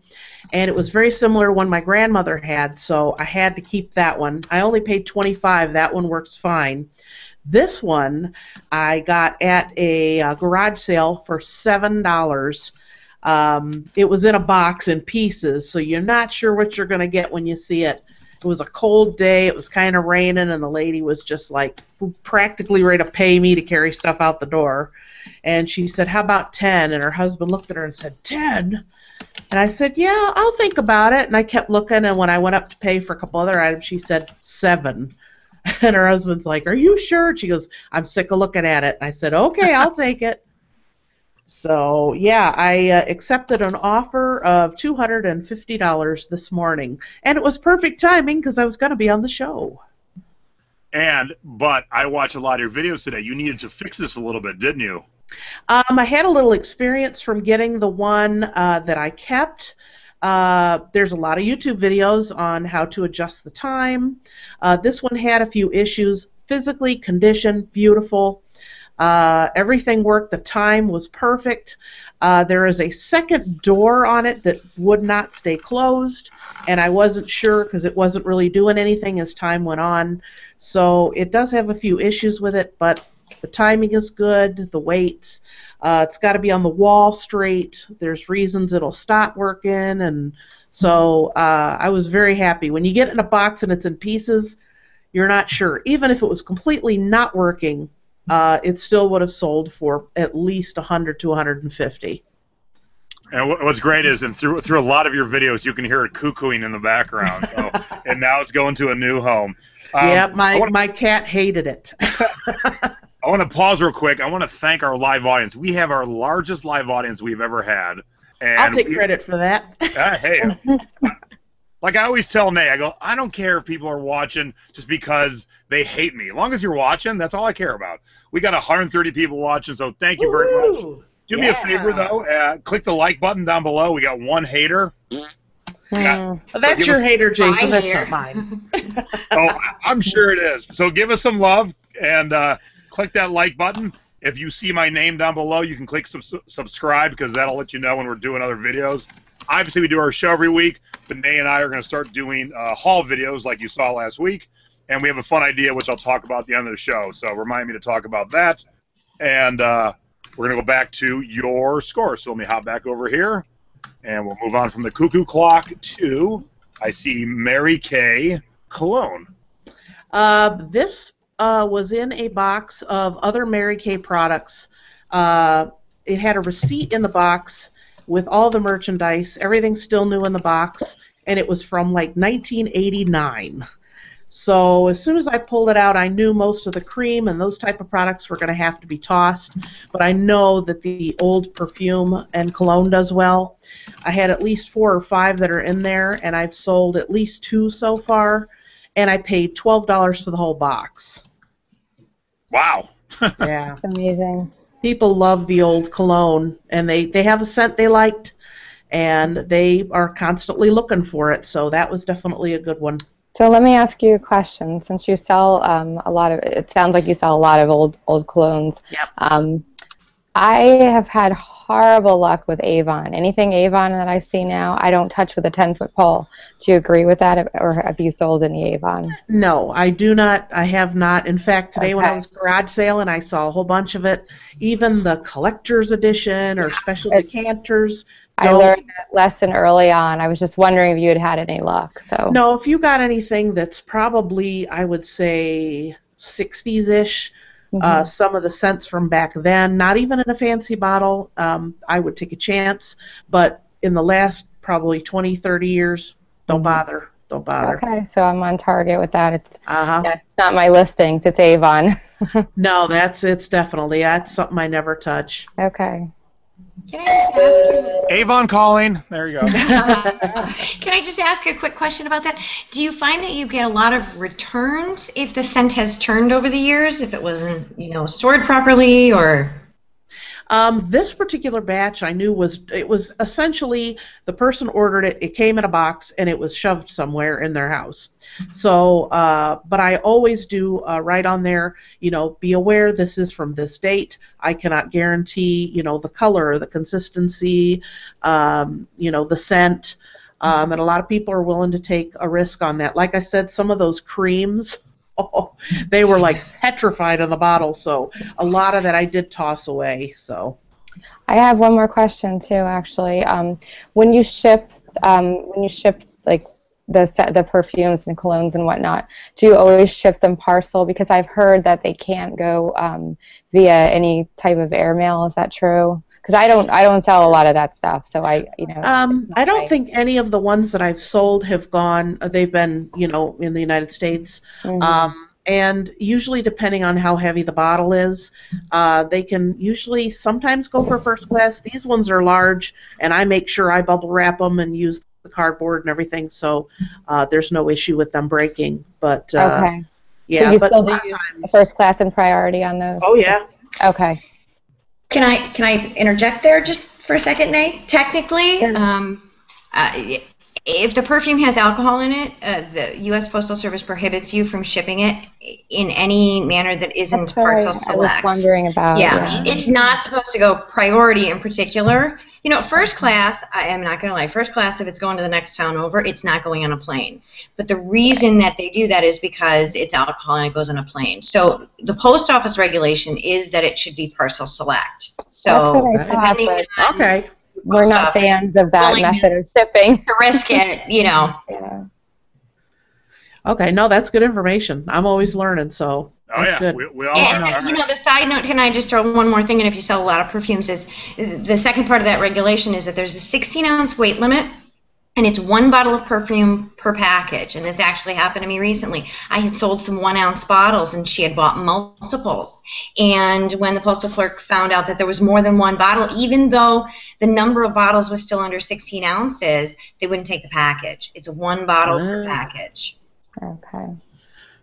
and it was very similar to one my grandmother had, so I had to keep that one. I only paid $25. That one works fine. This one I got at a garage sale for $7. It was in a box in pieces, so you're not sure what you're going to get when you see it. It was a cold day, it was kind of raining, and the lady was just like practically ready to pay me to carry stuff out the door. And she said, how about 10? And her husband looked at her and said, 10? And I said, yeah, I'll think about it. And I kept looking, and when I went up to pay for a couple other items, she said 7. And her husband's like, are you sure? And she goes, I'm sick of looking at it. And I said, okay, I'll take it. So, yeah, I accepted an offer of $250 this morning. And it was perfect timing because I was going to be on the show. But I watch a lot of your videos today. You needed to fix this a little bit, didn't you? I had a little experience from getting the one that I kept. There's a lot of YouTube videos on how to adjust the time. This one had a few issues. Physically, condition, beautiful. Everything worked. The time was perfect. There is a second door on it that would not stay closed, and I wasn't sure because it wasn't really doing anything as time went on. So it does have a few issues with it, but the timing is good, the weights. It's got to be on the wall straight. There's reasons it'll stop working, and so I was very happy. When you get it in a box and it's in pieces, you're not sure. Even if it was completely not working, it still would have sold for at least $100 to $150. And what's great is, and through a lot of your videos, you can hear it cuckooing in the background. So, and now it's going to a new home. Yeah, my cat hated it. I want to pause real quick. I want to thank our live audience. We have our largest live audience we've ever had. And I'll take credit for that. Hey, like I always tell Nay, I go, I don't care if people are watching just because they hate me. As long as you're watching, that's all I care about. We got 130 people watching, so thank you very much. Do me a favor, though. Click the like button down below. We got one hater. That's your hater, Jason. That's not mine. Oh, I'm sure it is. So give us some love and click that like button. If you see my name down below, you can click subscribe because that'll let you know when we're doing other videos. Obviously, we do our show every week, but Nay and I are going to start doing haul videos like you saw last week. And we have a fun idea, which I'll talk about at the end of the show. So remind me to talk about that. And we're going to go back to your score. So let me hop back over here. And we'll move on from the cuckoo clock to, I see, Mary Kay cologne. This was in a box of other Mary Kay products. It had a receipt in the box with all the merchandise. Everything's still new in the box. And it was from like 1989. So as soon as I pulled it out, I knew most of the cream and those type of products were going to have to be tossed. But I know that the old perfume and cologne does well. I had at least 4 or 5 that are in there, and I've sold at least 2 so far. And I paid $12 for the whole box. Wow. Yeah. That's amazing. People love the old cologne, and they have a scent they liked, and they are constantly looking for it. So that was definitely a good one. So let me ask you a question. Since you sell a lot of, it sounds like you sell a lot of old colognes. Yep. I have had horrible luck with Avon. Anything Avon that I see now, I don't touch with a 10-foot pole. Do you agree with that, or have you sold any Avon? No, I do not. I have not. In fact, today when I was garage sailing, I saw a whole bunch of it. Even the collector's edition or special decanters. I learned that lesson early on. I was just wondering if you had had any luck. So no, if you got anything that's probably, I would say, 60s-ish, some of the scents from back then, not even in a fancy bottle, I would take a chance. But in the last probably 20, 30 years, don't bother. Don't bother. Okay, so I'm on target with that. It's not my listings. It's Avon. No, it's definitely, that's something I never touch. Okay. Can I just ask you? Avon calling. There you go. Can I just ask a quick question about that? Do you find that you get a lot of returns if the scent has turned over the years, if it wasn't, stored properly, or? This particular batch I knew it was essentially the person ordered it, it came in a box, and it was shoved somewhere in their house. So, but I always do write on there, be aware this is from this date. I cannot guarantee, the color, the consistency, the scent. And a lot of people are willing to take a risk on that. Like I said, some of those creams, they were like petrified in the bottle, so a lot of that I did toss away. So, I have one more question too, actually. When you ship like the perfumes and colognes and whatnot, do you always ship them parcel? Because I've heard that they can't go via any type of airmail. Is that true? Because I don't sell a lot of that stuff, so I don't think any of the ones that I've sold have gone. They've been, in the United States. Mm-hmm. And usually, depending on how heavy the bottle is, they can usually sometimes go for first class. These ones are large, and I make sure I bubble wrap them and use the cardboard and everything, so there's no issue with them breaking. But okay, yeah, so you but still do first class and priority on those? Oh yeah. Okay. Can I interject there just for a second, Nate? Technically, if the perfume has alcohol in it, the U.S. Postal Service prohibits you from shipping it in any manner that isn't parcel select. I was wondering about. Yeah, it's not supposed to go priority in particular. First class, I am not going to lie, first class, if it's going to the next town over, it's not going on a plane. But the reason that they do that is because it's alcohol and it goes on a plane. So the post office regulation is that it should be parcel select. So depending on okay. We're not fans of that method of shipping. To risk it, Yeah. Okay, no, that's good information. I'm always learning, so that's good. We all and are. The side note, can I just throw one more thing in? If you sell a lot of perfumes, is the second part of that regulation is that there's a 16-ounce weight limit, and it's one bottle of perfume per package. And this actually happened to me recently. I had sold some 1-ounce bottles, and she had bought multiples. And when the postal clerk found out that there was more than one bottle, even though the number of bottles was still under 16 ounces, they wouldn't take the package. It's one bottle per package. Okay.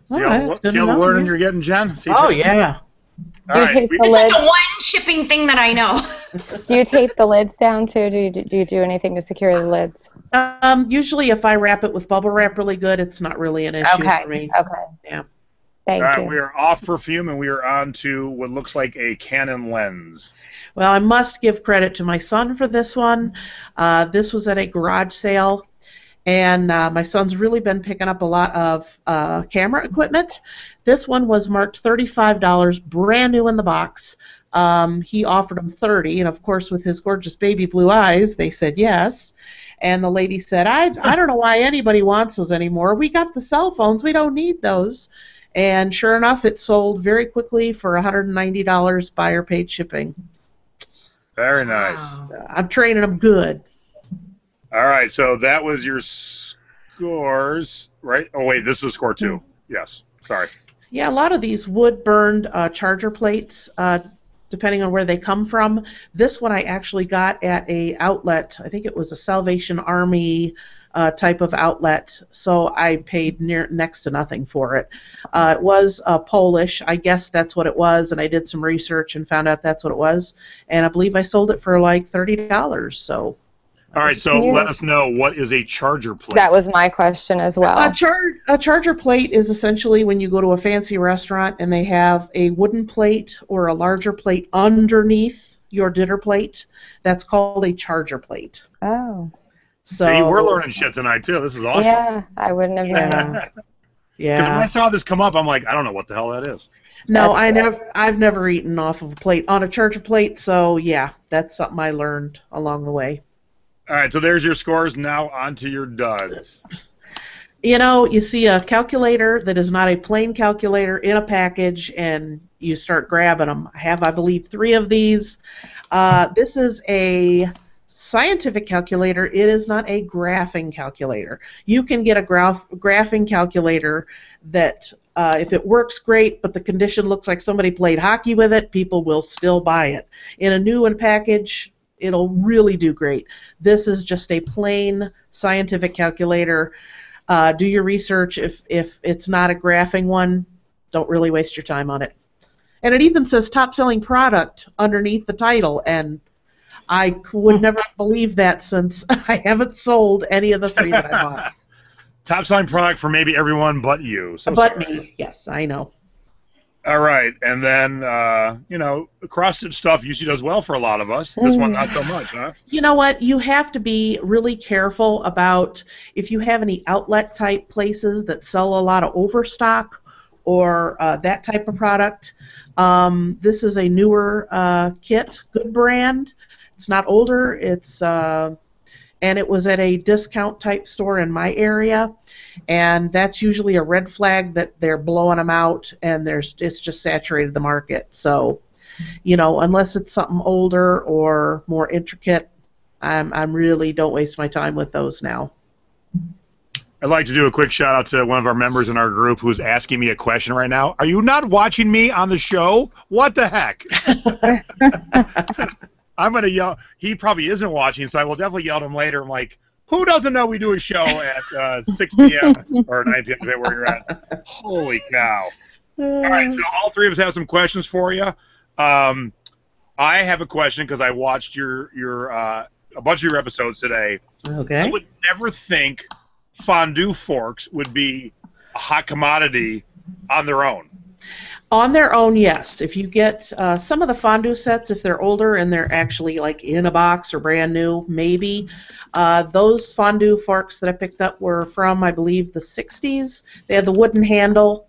See all the learning you're getting, Jen? Oh, yeah. Do you tape the It's lids? like the one shipping thing that I know. Do you tape the lids down too? Do you do anything to secure the lids? Usually, if I wrap it with bubble wrap really good, it's not really an issue for me. Okay. Yeah. Thank you. We are off perfume, and we are on to what looks like a Canon lens. Well, I must give credit to my son for this one. This was at a garage sale, and my son's really been picking up a lot of camera equipment. This one was marked $35, brand new in the box. He offered him $30, and of course, with his gorgeous baby blue eyes, they said yes. And the lady said, I don't know why anybody wants those anymore. We got the cell phones. We don't need those. And sure enough, it sold very quickly for $190, buyer paid shipping. Very nice. I'm training them good. All right, so that was your scores, right? Oh, wait, this is score 2. Yes, sorry. Yeah, a lot of these wood-burned charger plates, depending on where they come from. This one I actually got at a outlet. I think it was a Salvation Army type of outlet, so I paid next to nothing for it. It was Polish. I guess that's what it was, and I did some research and found out that's what it was, and I believe I sold it for like $30. So. All right, so let us know, what is a charger plate? That was my question as well. A charger plate is essentially when you go to a fancy restaurant and they have a wooden plate or a larger plate underneath your dinner plate. That's called a charger plate. Oh. So, see, we're learning shit tonight, too. This is awesome. Yeah, I wouldn't have known. Yeah. Because when I saw this come up, I'm like, I don't know what the hell that is. No, I've never eaten off of a plate on a charger plate, so yeah, that's something I learned along the way. All right, so there's your scores. Now on to your duds. You see a calculator that is not a plain calculator in a package, and you start grabbing them. I have, I believe, 3 of these. This is a scientific calculator. It is not a graphing calculator. You can get a graphing calculator that, if it works, great, but the condition looks like somebody played hockey with it, people will still buy it. In a new package, it'll really do great. This is just a plain scientific calculator. Do your research. If it's not a graphing one, don't really waste your time on it. And it even says top selling product underneath the title, and I would never believe that since I haven't sold any of the 3 that I bought. Top selling product for maybe everyone but you. So but sorry. me, yes, I know. All right, and then cross-stitch stuff usually does well for a lot of us. This one not so much, huh? You know what? You have to be really careful about if you have any outlet type places that sell a lot of overstock or that type of product. This is a newer kit, good brand. It's not older. It's and it was at a discount type store in my area, and that's usually a red flag that they're blowing them out, and it's just saturated the market. So, unless it's something older or more intricate, I'm really don't waste my time with those now. I'd like to do a quick shout out to one of our members in our group who's asking me a question right now. Are you not watching me on the show? What the heck? I'm going to yell. He probably isn't watching, so I will definitely yell at him later. I'm like, who doesn't know we do a show at 6 p.m. or 9 p.m. depending where you're at? Holy cow. All right, so all 3 of us have some questions for you. I have a question because I watched your a bunch of your episodes today. Okay. I would never think fondue forks would be a hot commodity on their own. On their own, yes. If you get some of the fondue sets, if they're older and they're actually like in a box or brand new, maybe. Those fondue forks that I picked up were from, I believe, the 60s. They had the wooden handle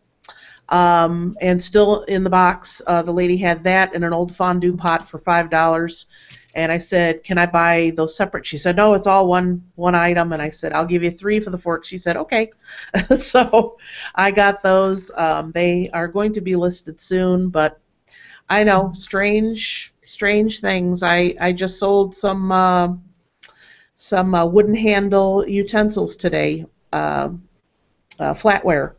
and still in the box. The lady had that and an old fondue pot for $5. And I said, can I buy those separate? She said, no, it's all one item. And I said, I'll give you 3 for the fork. She said, okay. So I got those. They are going to be listed soon, but I know, strange things. I just sold some wooden handle utensils today, flatware,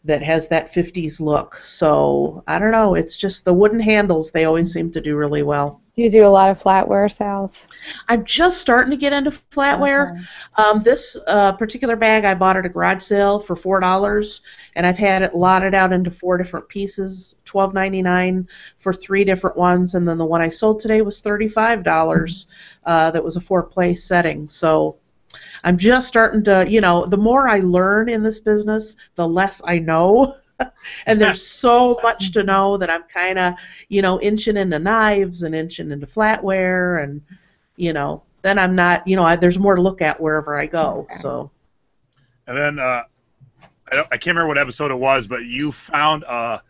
that has that 50s look. So I don't know. It's just the wooden handles. They always seem to do really well. Do you do a lot of flatware sales? I'm just starting to get into flatware. Okay. This particular bag I bought at a garage sale for $4, and I've had it lotted out into 4 different pieces, $12.99 for 3 different ones, and then the one I sold today was $35. That was a 4-place setting. So I'm just starting to, the more I learn in this business, the less I know. And there's so much to know that I'm kind of, inching into knives and inching into flatware, and, then I'm not, there's more to look at wherever I go. So. And then I can't remember what episode it was, but you found a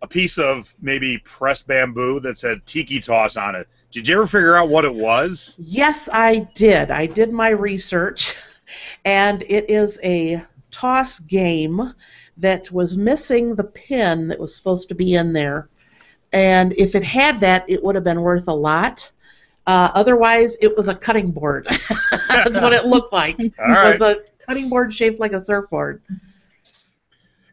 piece of maybe pressed bamboo that said tiki toss on it. Did you ever figure out what it was? Yes, I did. I did my research, and it is a toss game that was missing the pin that was supposed to be in there. And if it had that, it would have been worth a lot. Otherwise, it was a cutting board. That's what it looked like. All right. It was a cutting board shaped like a surfboard.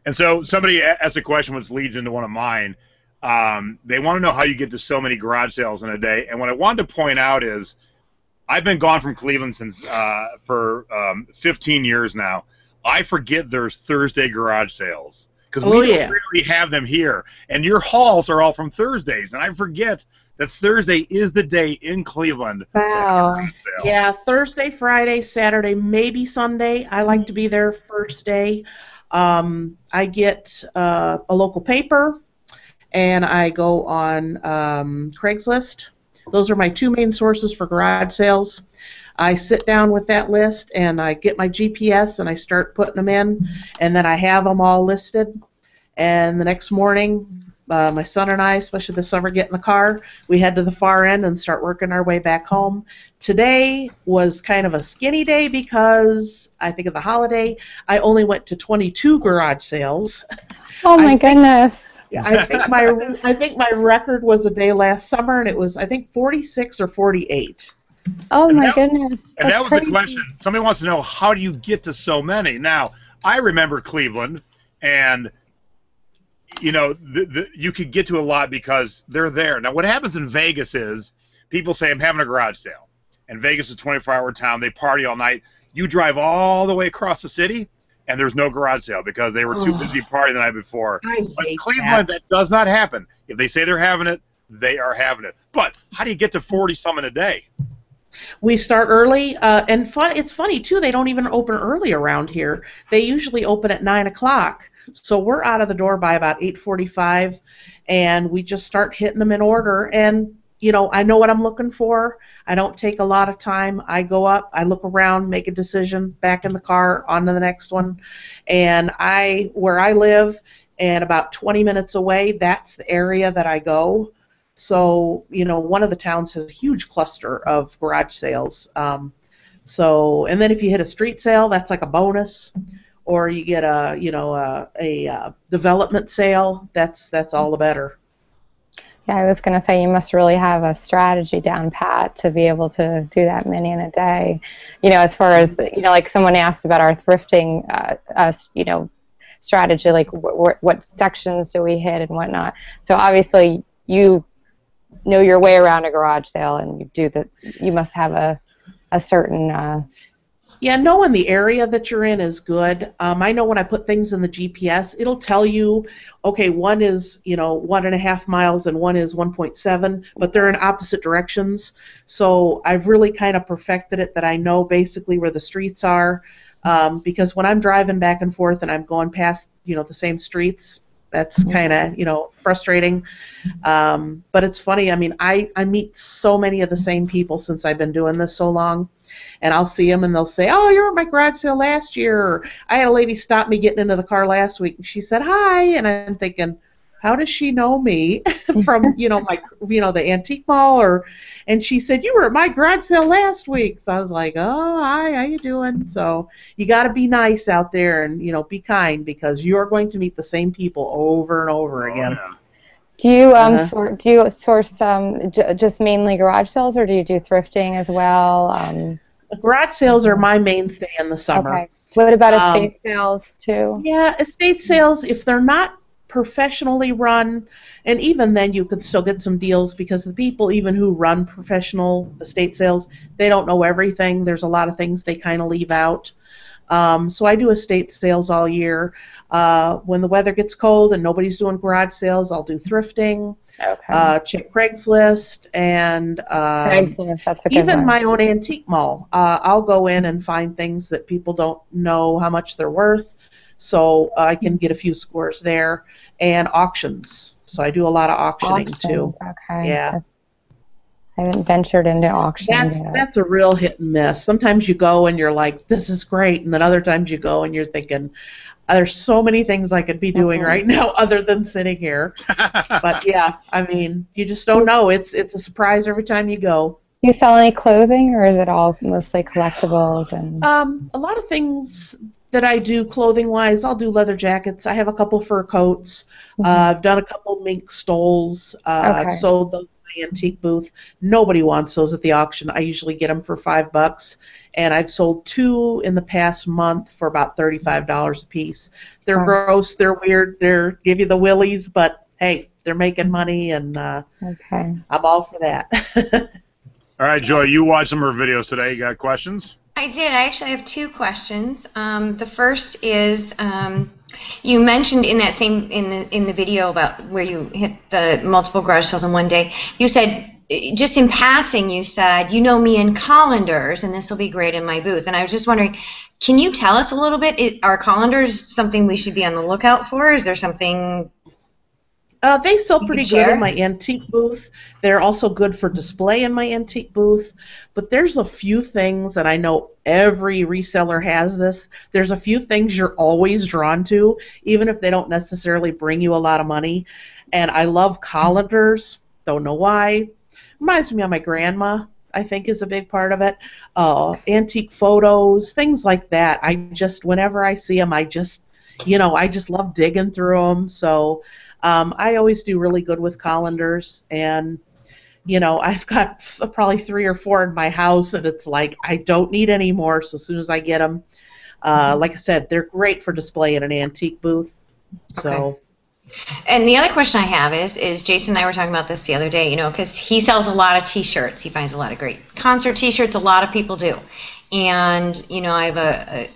And so somebody asked a question which leads into one of mine. They want to know how you get to so many garage sales in a day. And what I wanted to point out is I've been gone from Cleveland since for 15 years now. I forget there's Thursday garage sales because we don't really have them here. And your hauls are all from Thursdays, and I forget that Thursday is the day in Cleveland. Wow. Yeah, Thursday, Friday, Saturday, maybe Sunday. I like to be there first day. I get a local paper, and I go on Craigslist. Those are my 2 main sources for garage sales. I sit down with that list, and I get my GPS, and I start putting them in, and then I have them all listed. And the next morning, my son and I, especially this summer, get in the car. We head to the far end and start working our way back home. Today was kind of a skinny day because I think of the holiday. I only went to 22 garage sales. Oh my goodness! I think my record was a day last summer, and it was I think 46 or 48. Oh my goodness! And that was crazy. the question. Somebody wants to know, how do you get to so many? Now, I remember Cleveland, and you could get to a lot because they're there. Now, what happens in Vegas is people say, I'm having a garage sale. And Vegas is a 24-hour town. They party all night. You drive all the way across the city, and there's no garage sale because they were too busy partying the night before. But hate Cleveland, that does not happen. If they say they're having it, they are having it. But how do you get to 40-some in a day? We start early, and it's funny, too, they don't even open early around here. They usually open at 9 o'clock. So we're out of the door by about 8:45, and we just start hitting them in order. And, you know, I know what I'm looking for. I don't take a lot of time. I go up, I look around, make a decision, back in the car, on to the next one. And where I live, and about 20 minutes away, that's the area that I go. So, you know, one of the towns has a huge cluster of garage sales. And then if you hit a street sale, that's like a bonus. Or you get a development sale, that's all the better. Yeah, I was going to say you must really have a strategy down pat to be able to do that many in a day. You know, as far as, you know, like someone asked about our thrifting, strategy, like what sections do we hit and whatnot. So obviously you know your way around a garage sale, and you must have a certain. Yeah, knowing the area that you're in is good. I know when I put things in the GPS, it'll tell you, okay, one is 1.5 miles and one is 1.7, but they're in opposite directions. So I've really kind of perfected it that I know basically where the streets are, because when I'm driving back and forth and I'm going past the same streets, that's kind of frustrating. But it's funny. I mean, I meet so many of the same people since I've been doing this so long. And I'll see them, and they'll say, "Oh, you were at my garage sale last year." Or, "I had a lady stop me getting into the car last week, and she said hi." And I'm thinking, how does she know me from the antique mall? And she said, "You were at my garage sale last week." So I was like, "Oh, hi, how you doing?" So you got to be nice out there and be kind, because you're going to meet the same people over and over again. Yeah. Do you source just mainly garage sales, or do you do thrifting as well? Garage sales are my mainstay in the summer. Okay. What about estate sales too? Yeah, estate sales, if they're not professionally run, and even then you can still get some deals, because the people even who run professional estate sales, they don't know everything. There's a lot of things they kind of leave out. So I do estate sales all year. When the weather gets cold and nobody's doing garage sales, I'll do thrifting. Okay. Check Craigslist, and Craigslist, that's a good even one. my own antique mall. I'll go in and find things that people don't know how much they're worth, so I can get a few scores there. And auctions. So I do a lot of auctioning too. Okay. Yeah. I haven't ventured into auctions yet. That's a real hit and miss. Sometimes you go and you're like, this is great, and then other times you go and you're thinking, there's so many things I could be doing right now other than sitting here. But yeah, I mean, you just don't know. It's a surprise every time you go. Do you sell any clothing, or is it all mostly collectibles? And a lot of things that I do clothing-wise. I'll do leather jackets. I have a couple fur coats. I've done a couple mink stoles. Sold those in my antique booth. Nobody wants those at the auction. I usually get them for $5, and I've sold 2 in the past month for about $35 a piece. They're gross. They're weird. They give you the willies, but hey, they're making money, and I'm all for that. All right, Joy, you watched some of her videos today. You got questions? I did. I actually have 2 questions. The first is, you mentioned in that same in the video about where you hit the multiple garage sales in one day. You said, just in passing, you said, "You know me in colanders, and this will be great in my booth." And I was just wondering, can you tell us a little bit? Are colanders something we should be on the lookout for? Is there something? They sell pretty good in my antique booth. They're also good for display in my antique booth. But there's a few things, and I know every reseller has this, there's a few things you're always drawn to, even if they don't necessarily bring you a lot of money. And I love colanders. Don't know why. Reminds me of my grandma, I think, is a big part of it. Antique photos, things like that. Whenever I see them, I just love digging through them. So I always do really good with colanders, and I've got probably 3 or 4 in my house, and it's like I don't need any more. So as soon as I get them, like I said, they're great for display in an antique booth. So. Okay. And the other question I have is Jason and I were talking about this the other day, because he sells a lot of T-shirts. He finds a lot of great concert T-shirts. A lot of people do, and I have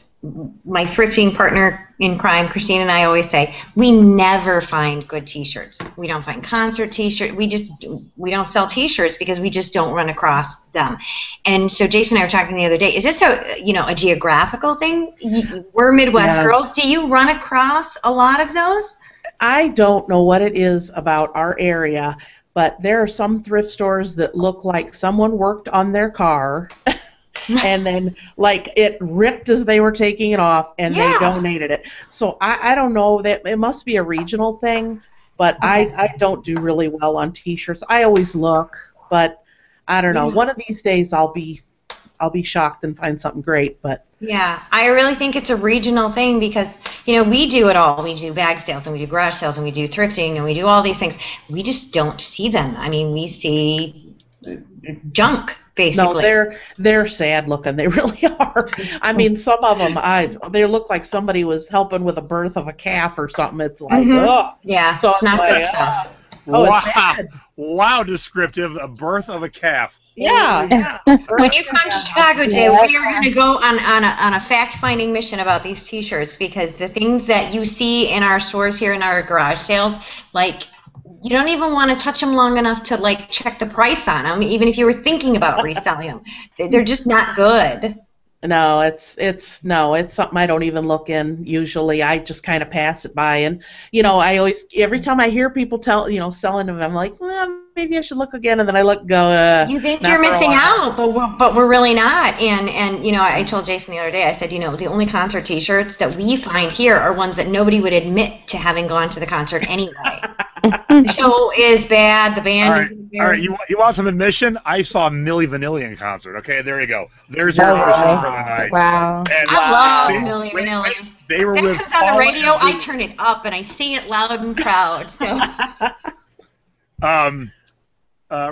my thrifting partner in crime, Christine, and I always say, we never find good T-shirts. We don't find concert T-shirts. We don't sell T-shirts because we just don't run across them. And so Jason and I were talking the other day. Is this a geographical thing? We're Midwest girls. Do you run across a lot of those? I don't know what it is about our area, but there are some thrift stores that look like someone worked on their car. And then, like, it ripped as they were taking it off, and they donated it. So I don't know. That it must be a regional thing, but okay. I don't do really well on T-shirts. I always look, but I don't know. One of these days I'll be shocked and find something great. But yeah, I really think it's a regional thing because, we do it all. We do bag sales, and we do garage sales, and we do thrifting, and we do all these things. We just don't see them. I mean, we see junk. Basically. No, they're sad looking. They really are. I mean, some of them, they look like somebody was helping with the birth of a calf or something. It's like, ugh. Yeah, so it's not good stuff. Wow, descriptive. A birth of a calf. Yeah. When you come to Chicago, Jay, we are going to go on a fact-finding mission about these T-shirts because the things that you see in our stores here in our garage sales, like, you don't even want to touch them long enough to, like, check the price on them, even if you were thinking about reselling them. They're just not good. No, it's something I don't even look in usually. I just kind of pass it by, and I always, every time I hear people selling them, I'm like, well, maybe I should look again, and then I look, go. You think you're missing out, but we're really not. And I told Jason the other day, I said, the only concert T-shirts that we find here are ones that nobody would admit to having gone to the concert anyway. The show is bad. The band is embarrassing. All right, you want some admission? I saw Milli Vanilli in concert. Okay, there you go. There's your admission for the night. Wow. And I love Milli Vanilli. They were that comes on the radio, I turn it up and I sing it loud and proud. So.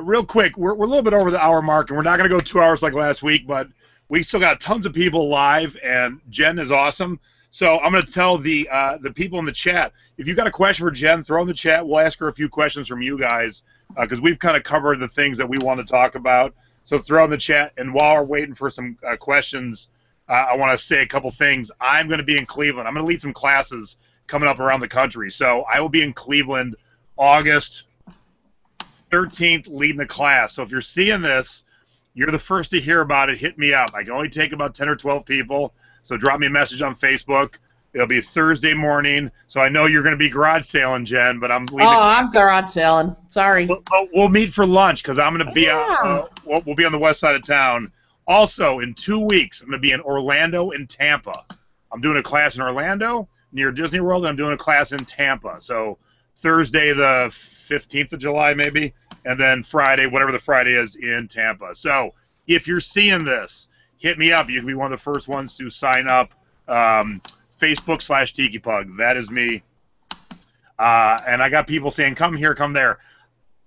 Real quick, we're a little bit over the hour mark, and we're not going to go 2 hours like last week, but we still got tons of people live, and Jen is awesome. So I'm going to tell the people in the chat, if you got a question for Jen, throw in the chat. We'll ask her a few questions from you guys because we've kind of covered the things that we want to talk about. So throw in the chat. And while we're waiting for some questions, I want to say a couple things. I'm going to be in Cleveland. I'm going to lead some classes coming up around the country. So I will be in Cleveland August 13th leading the class. So if you're seeing this, you're the first to hear about it. Hit me up. I can only take about 10 or 12 people. So drop me a message on Facebook. It'll be Thursday morning. So I know you're going to be garage sailing, Jen, but I'm leaving. Oh, I'm garage sailing. Sorry. We'll meet for lunch because I'm going to be we'll be on the west side of town. Also, in 2 weeks, I'm going to be in Orlando and Tampa. I'm doing a class in Orlando near Disney World, and I'm doing a class in Tampa. So Thursday the 15th of July maybe, and then Friday, whatever the Friday is, in Tampa. So if you're seeing this, hit me up. You can be one of the first ones to sign up. Facebook/TikiPug. That is me. And I got people saying, come here, come there.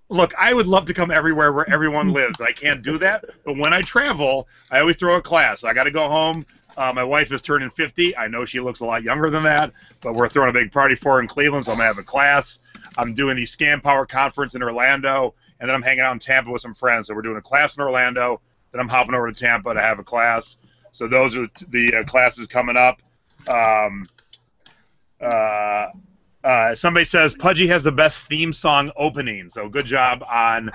Look, I would love to come everywhere where everyone lives. I can't do that. But when I travel, I always throw a class. I got to go home. My wife is turning 50. I know she looks a lot younger than that, but we're throwing a big party for her in Cleveland, so I'm going to have a class. I'm doing the Scam Power Conference in Orlando, and then I'm hanging out in Tampa with some friends. So we're doing a class in Orlando. Then I'm hopping over to Tampa to have a class. So those are the classes coming up. Somebody says Pudgy has the best theme song opening. So good job on.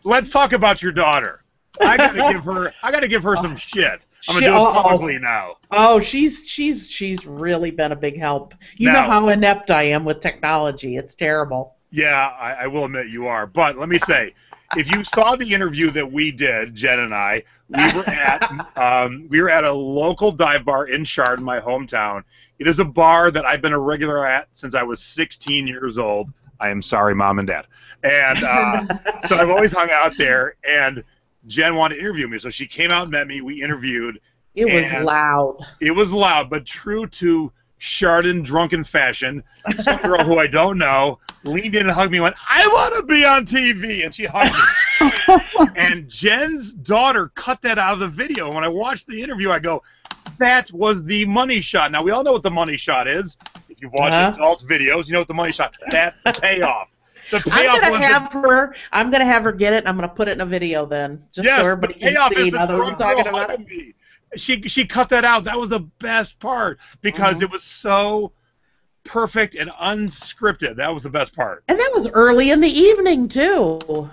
Let's talk about your daughter. I gotta give her some shit. I'm gonna do it publicly now. Oh, she's really been a big help. You know how inept I am with technology. It's terrible. Yeah, I will admit you are. But let me say, if you saw the interview that we did, Jen and I, we were at a local dive bar in Chardon, my hometown. It is a bar that I've been a regular at since I was 16 years old. I am sorry, Mom and Dad. And so I've always hung out there, and Jen wanted to interview me. So she came out and met me. We interviewed. It was loud. It was loud, but true to Chardon drunken fashion, some girl who I don't know leaned in and hugged me and went, I want to be on TV, and she hugged me. And Jen's daughter cut that out of the video. And when I watched the interview, I go, that was the money shot. Now, we all know what the money shot is. If you've watched adults' videos, you know what the money shot. That's the payoff. The payoff I'm gonna have her get it, and I'm gonna put it in a video then, just so everybody can see. That's what I'm talking about. she cut that out. That was the best part because it was so perfect and unscripted. That was the best part. And that was early in the evening too.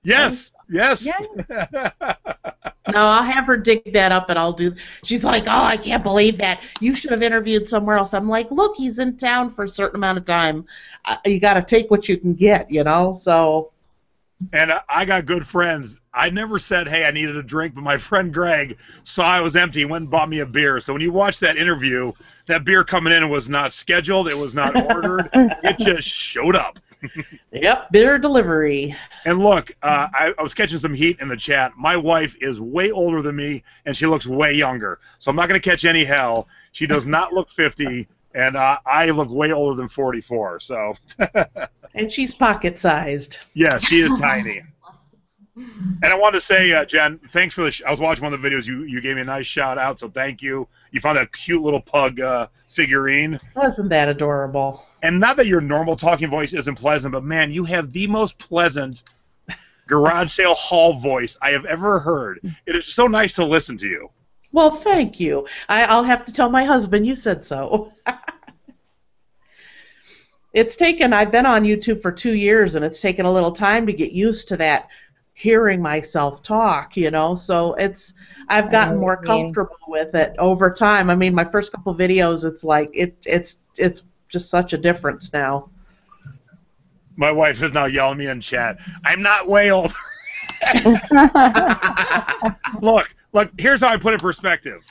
Yes. Yes. Yeah. No, I'll have her dig that up, and I'll do. She's like, "Oh, I can't believe that. You should have interviewed somewhere else." I'm like, "Look, he's in town for a certain amount of time. You got to take what you can get, you know." So. And I got good friends. I never said, "Hey, I needed a drink," but my friend Greg saw I was empty and went and bought me a beer. So when you watch that interview, that beer coming in was not scheduled. It was not ordered. It just showed up. Yep, beer delivery. And look, I was catching some heat in the chat. My wife is way older than me, and she looks way younger. So I'm not going to catch any hell. She does not look 50, and I look way older than 44. So. And she's pocket-sized. Yeah, she is tiny. And I wanted to say, Jen, thanks for the. I was watching one of the videos. You gave me a nice shout out, so thank you. You found that cute little pug figurine. Wasn't that adorable? And not that your normal talking voice isn't pleasant, but man, you have the most pleasant garage sale haul voice I have ever heard. It is so nice to listen to you. Well, thank you. I'll have to tell my husband you said so. I've been on YouTube for 2 years, and it's taken a little time to get used to that, hearing myself talk, you know, so I've gotten more comfortable with it over time. I mean, my first couple videos, it's like, it's just such a difference now. My wife is now yelling at me in chat. I'm not way older. Look, here's how I put it in perspective.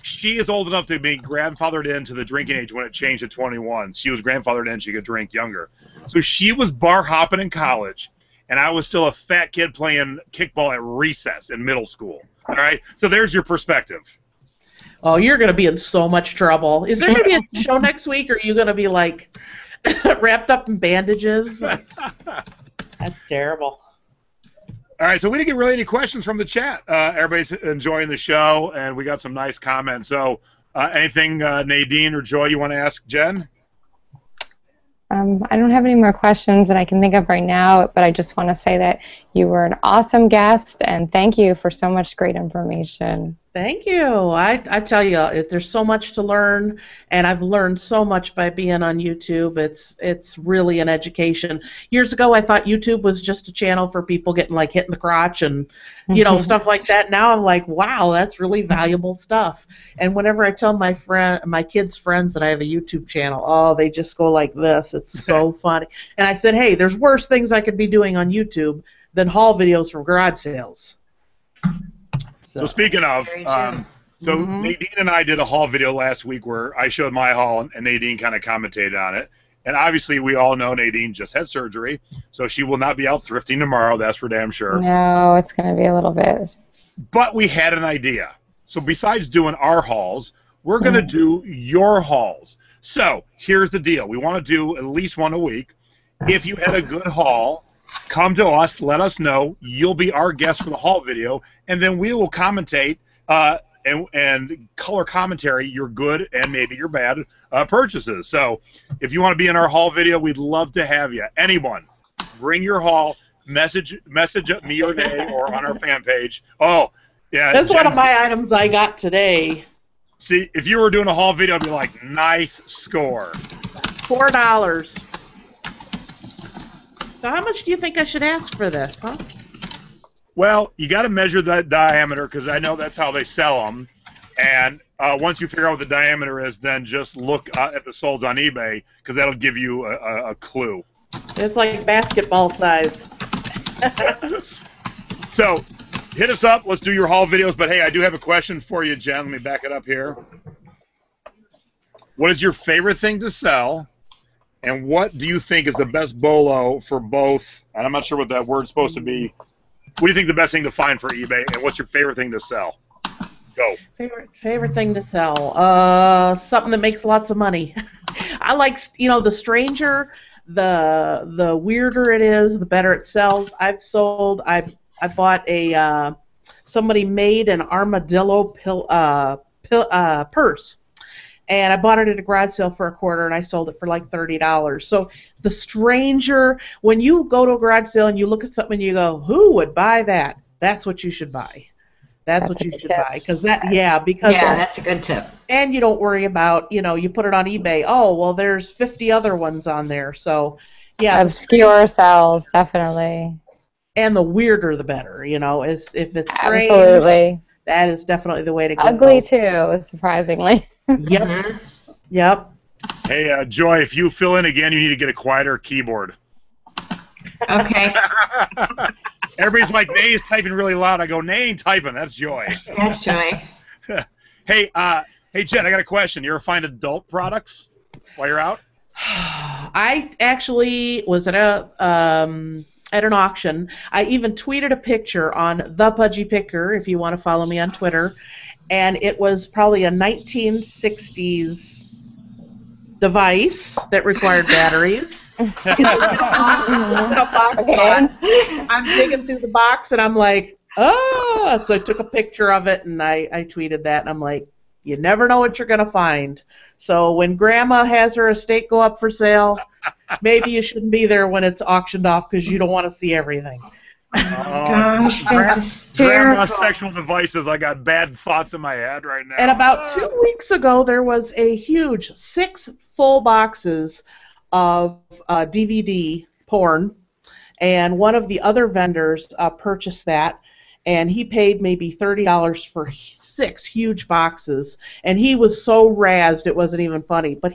She is old enough to be grandfathered into the drinking age when it changed to 21. She was grandfathered in, she could drink younger. So she was bar hopping in college, and I was still a fat kid playing kickball at recess in middle school. All right? So there's your perspective. Oh, you're going to be in so much trouble. Is there going to be a show next week, or are you going to be, like, wrapped up in bandages? That's terrible. All right, so we didn't get really any questions from the chat. Everybody's enjoying the show, and we got some nice comments. So anything, Nadine or Joy, you want to ask Jen? I don't have any more questions that I can think of right now, but I just want to say that you were an awesome guest, and thank you for so much great information. Thank you. I tell you, there's so much to learn, and I've learned so much by being on YouTube. It's really an education. Years ago, I thought YouTube was just a channel for people getting like hit in the crotch and stuff like that. Now I'm like, wow, that's really valuable stuff. And whenever I tell my kids' friends that I have a YouTube channel, oh, they just go like this. It's so funny. And I said, hey, there's worse things I could be doing on YouTube than haul videos from garage sales. So speaking of, Nadine and I did a haul video last week where I showed my haul and Nadine kind of commentated on it. And obviously we all know Nadine just had surgery, so she will not be out thrifting tomorrow, that's for damn sure. No, it's going to be a little bit. But we had an idea. So besides doing our hauls, we're going to do your hauls. So here's the deal. We want to do at least one a week. If you had a good haul, come to us, let us know. You'll be our guest for the haul video, and then we will commentate and color commentary your good and maybe your bad purchases. So if you want to be in our haul video, we'd love to have you. Anyone, bring your haul, message me or Nay or on our fan page. Oh, yeah. That's one of my items I got today. See, if you were doing a haul video, I'd be like, nice score. $4. So how much do you think I should ask for this, huh? Well, you got to measure the diameter because I know that's how they sell them. And once you figure out what the diameter is, then just look at the solds on eBay because that'll give you a clue. It's like basketball size. So hit us up. Let's do your haul videos. But, hey, I do have a question for you, Jen. Let me back it up here. What is your favorite thing to sell? And what do you think is the best bolo for both? And I'm not sure what that word's supposed to be. What do you think is the best thing to find for eBay? And what's your favorite thing to sell? Go. Favorite thing to sell? Something that makes lots of money. I like, the stranger, the weirder it is, the better it sells. I bought somebody made an armadillo purse. And I bought it at a garage sale for $25, and I sold it for like $30. So the stranger, when you go to a garage sale and you look at something and you go, who would buy that? That's what you should buy. That's what a you good should tip. buy, because because that's a good tip. and you don't worry about, you put it on eBay. Oh, well, there's 50 other ones on there. So, yeah, Obscure sells, definitely. and the weirder the better. Is if it's strange, Absolutely. that is definitely the way to go. Ugly too, surprisingly. Yep. Yep. Hey, Joy, if you fill in again, you need to get a quieter keyboard. Okay. Everybody's like, Nay is typing really loud. I go, Nay ain't typing. That's Joy. That's Joy. Hey, Jen, I got a question. You ever find adult products while you're out? I actually was at an auction. I even tweeted a picture on the Pudgy Picker, if you want to follow me on Twitter, and it was probably a 1960s device that required batteries. Okay. I'm digging through the box and I'm like, oh! So I took a picture of it and I tweeted that, and I'm like, you never know what you're going to find. So when Grandma has her estate go up for sale, maybe you shouldn't be there when it's auctioned off because you don't want to see everything. Gosh, that's hysterical. Grandma's sexual devices. I got bad thoughts in my head right now. And about 2 weeks ago, there was a huge 6 full boxes of DVD porn, and one of the other vendors purchased that, and he paid maybe $30 for 6 huge boxes, and he was so razzed it wasn't even funny. But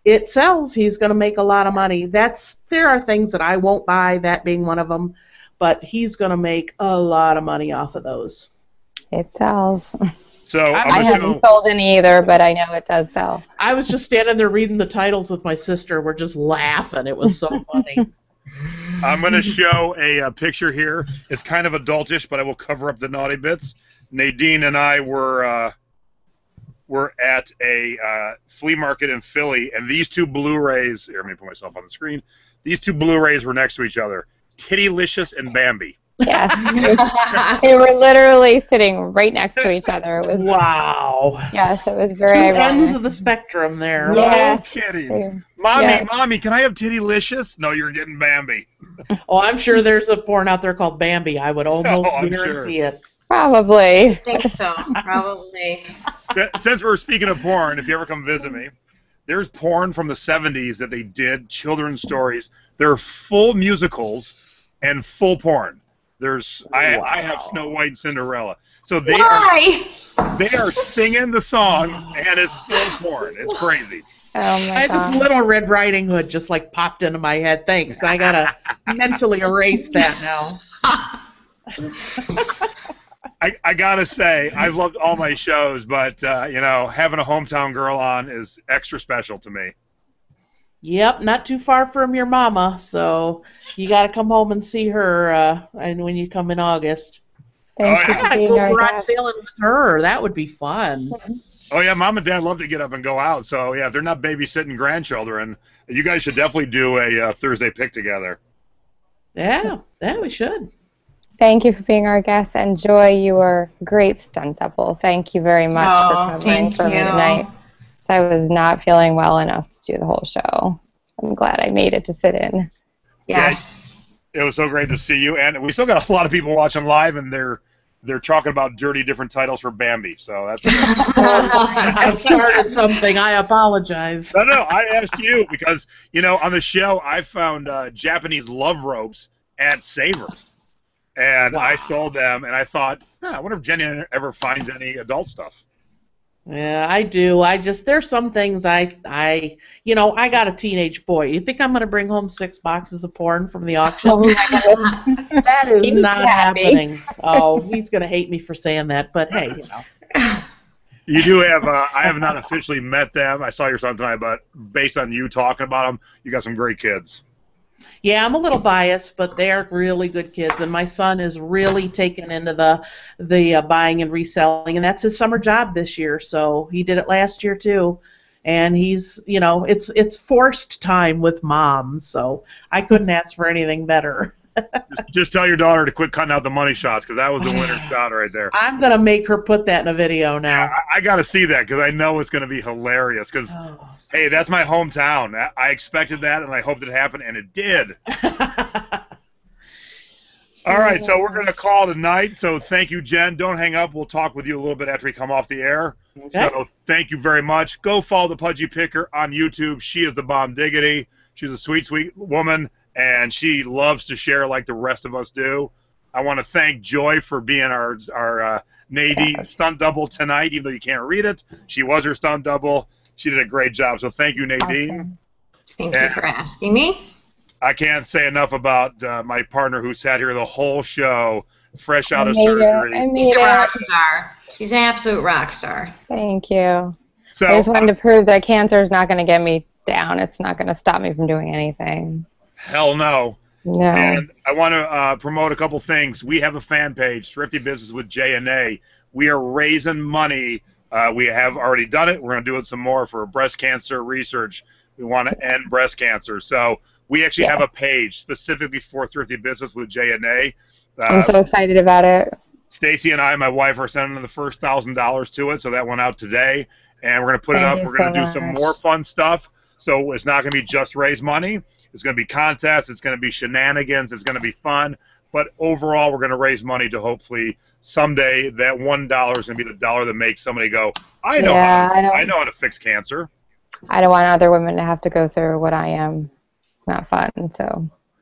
it sells. He's going to make a lot of money. There are things that I won't buy, that being one of them, but he's going to make a lot of money off of those. It sells. So I haven't sold any either, but I know it does sell. I was just standing there reading the titles with my sister. We're just laughing. It was so funny. I'm going to show a picture here. It's kind of adultish, but I will cover up the naughty bits. Nadine and I were at a flea market in Philly, and these two Blu-rays, here, let me put myself on the screen. These two Blu-rays were next to each other, Tittylicious and Bambi. Yes. They were literally sitting right next to each other. It was, wow. Yes, it was very Two ironic. ends of the spectrum there. Yes. No kidding. Yeah. Mommy, can I have Tittylicious? No, you're getting Bambi. Oh, I'm sure there's a porn out there called Bambi. I would almost I'm guarantee sure. it. Probably. I think so, probably. Since we're speaking of porn, if you ever come visit me, there's porn from the 70s that they did, children's stories. They're full musicals and full porn. I have Snow White and Cinderella. So they are singing the songs, and it's full porn. It's crazy. Oh my I God. just Little Red Riding Hood just like popped into my head. Thanks. I gotta mentally erase that now. I gotta say, I've loved all my shows, but having a hometown girl on is extra special to me. Yep, not too far from your mama, so you got to come home and see her and when you come in August. Thank you for Yeah, being go our garage guest. sailing with her. That would be fun. Oh, yeah, Mom and Dad love to get up and go out. So, yeah, if they're not babysitting grandchildren, you guys should definitely do a Thursday pick together. Yeah, we should. Thank you for being our guest, and Joy, you were a great stunt double. Thank you very much for covering for me tonight. I was not feeling well enough to do the whole show. I'm glad I made it to sit in. Yes. Yeah, it was so great to see you, and we still got a lot of people watching live, and they're talking about dirty different titles for Bambi. So that's. I started something. I apologize. No, I asked you because on the show I found Japanese love ropes at Savers, and I sold them, and I thought, I wonder if Jenny ever finds any adult stuff. Yeah, I do. There's some things I got a teenage boy. You think I'm going to bring home 6 boxes of porn from the auction? Oh my God. That is not happy. happening. Oh, he's going to hate me for saying that, but hey, You do have, I have not officially met them. I saw your son tonight, but based on you talking about them, you got some great kids. Yeah, I'm a little biased, but they're really good kids, and my son is really taken into the buying and reselling, and that's his summer job this year. So he did it last year too, and he's it's forced time with Mom, so I couldn't ask for anything better. Just tell your daughter to quit cutting out the money shots because that was the winner shot right there. I'm gonna make her put that in a video now. I got to see that because I know it's going to be hilarious. Because hey, that's my hometown. I expected that, and I hoped it happened, and it did. All right, so we're going to call tonight. So thank you, Jen. Don't hang up. We'll talk with you a little bit after we come off the air. Okay. So thank you very much. Go follow the Pudgy Picker on YouTube. She is the bomb diggity. She's a sweet, sweet woman, and she loves to share like the rest of us do. I want to thank Joy for being our Nadine stunt double tonight, even though you can't read it. She was her stunt double. She did a great job. So thank you, Nadine. Awesome. Thank you for asking me. I can't say enough about my partner who sat here the whole show, fresh out of surgery. She's a rock star. She's an absolute rock star. Thank you. So, I just wanted to prove that cancer is not going to get me down. It's not going to stop me from doing anything. Hell no. No. And I want to promote a couple things. We have a fan page, Thrifty Business with J and A. We are raising money. We have already done it. We're going to do it some more for breast cancer research. We want to end breast cancer. So we actually have a page specifically for Thrifty Business with J and A. I'm so excited about it. Stacy and I, my wife, are sending the first $1,000 to it, so that went out today. And we're going to put it up. We're going to do some more fun stuff. So it's not going to be just raise money. It's going to be contests. It's going to be shenanigans. It's going to be fun. But overall, we're going to raise money to hopefully someday that $1 is going to be the dollar that makes somebody go, I know how to fix cancer. I don't want other women to have to go through what I am. It's not fun.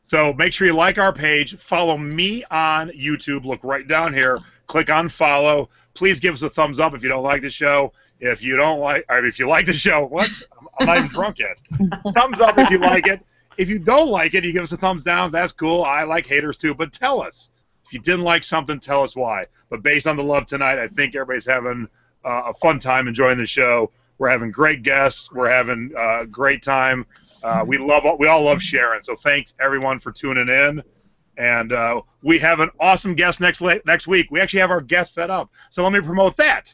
So make sure you like our page. Follow me on YouTube. Look right down here. Click on follow. Please give us a thumbs up if you don't like the show. If you don't like, or if you like the show, what? I'm not even drunk yet. Thumbs up if you like it. If you don't like it, you give us a thumbs down. That's cool. I like haters too, but tell us. If you didn't like something, tell us why. But based on the love tonight, I think everybody's having a fun time enjoying the show. We're having great guests. We're having a great time. We all love sharing. So thanks everyone for tuning in. And we have an awesome guest next week. We actually have our guest set up. So let me promote that.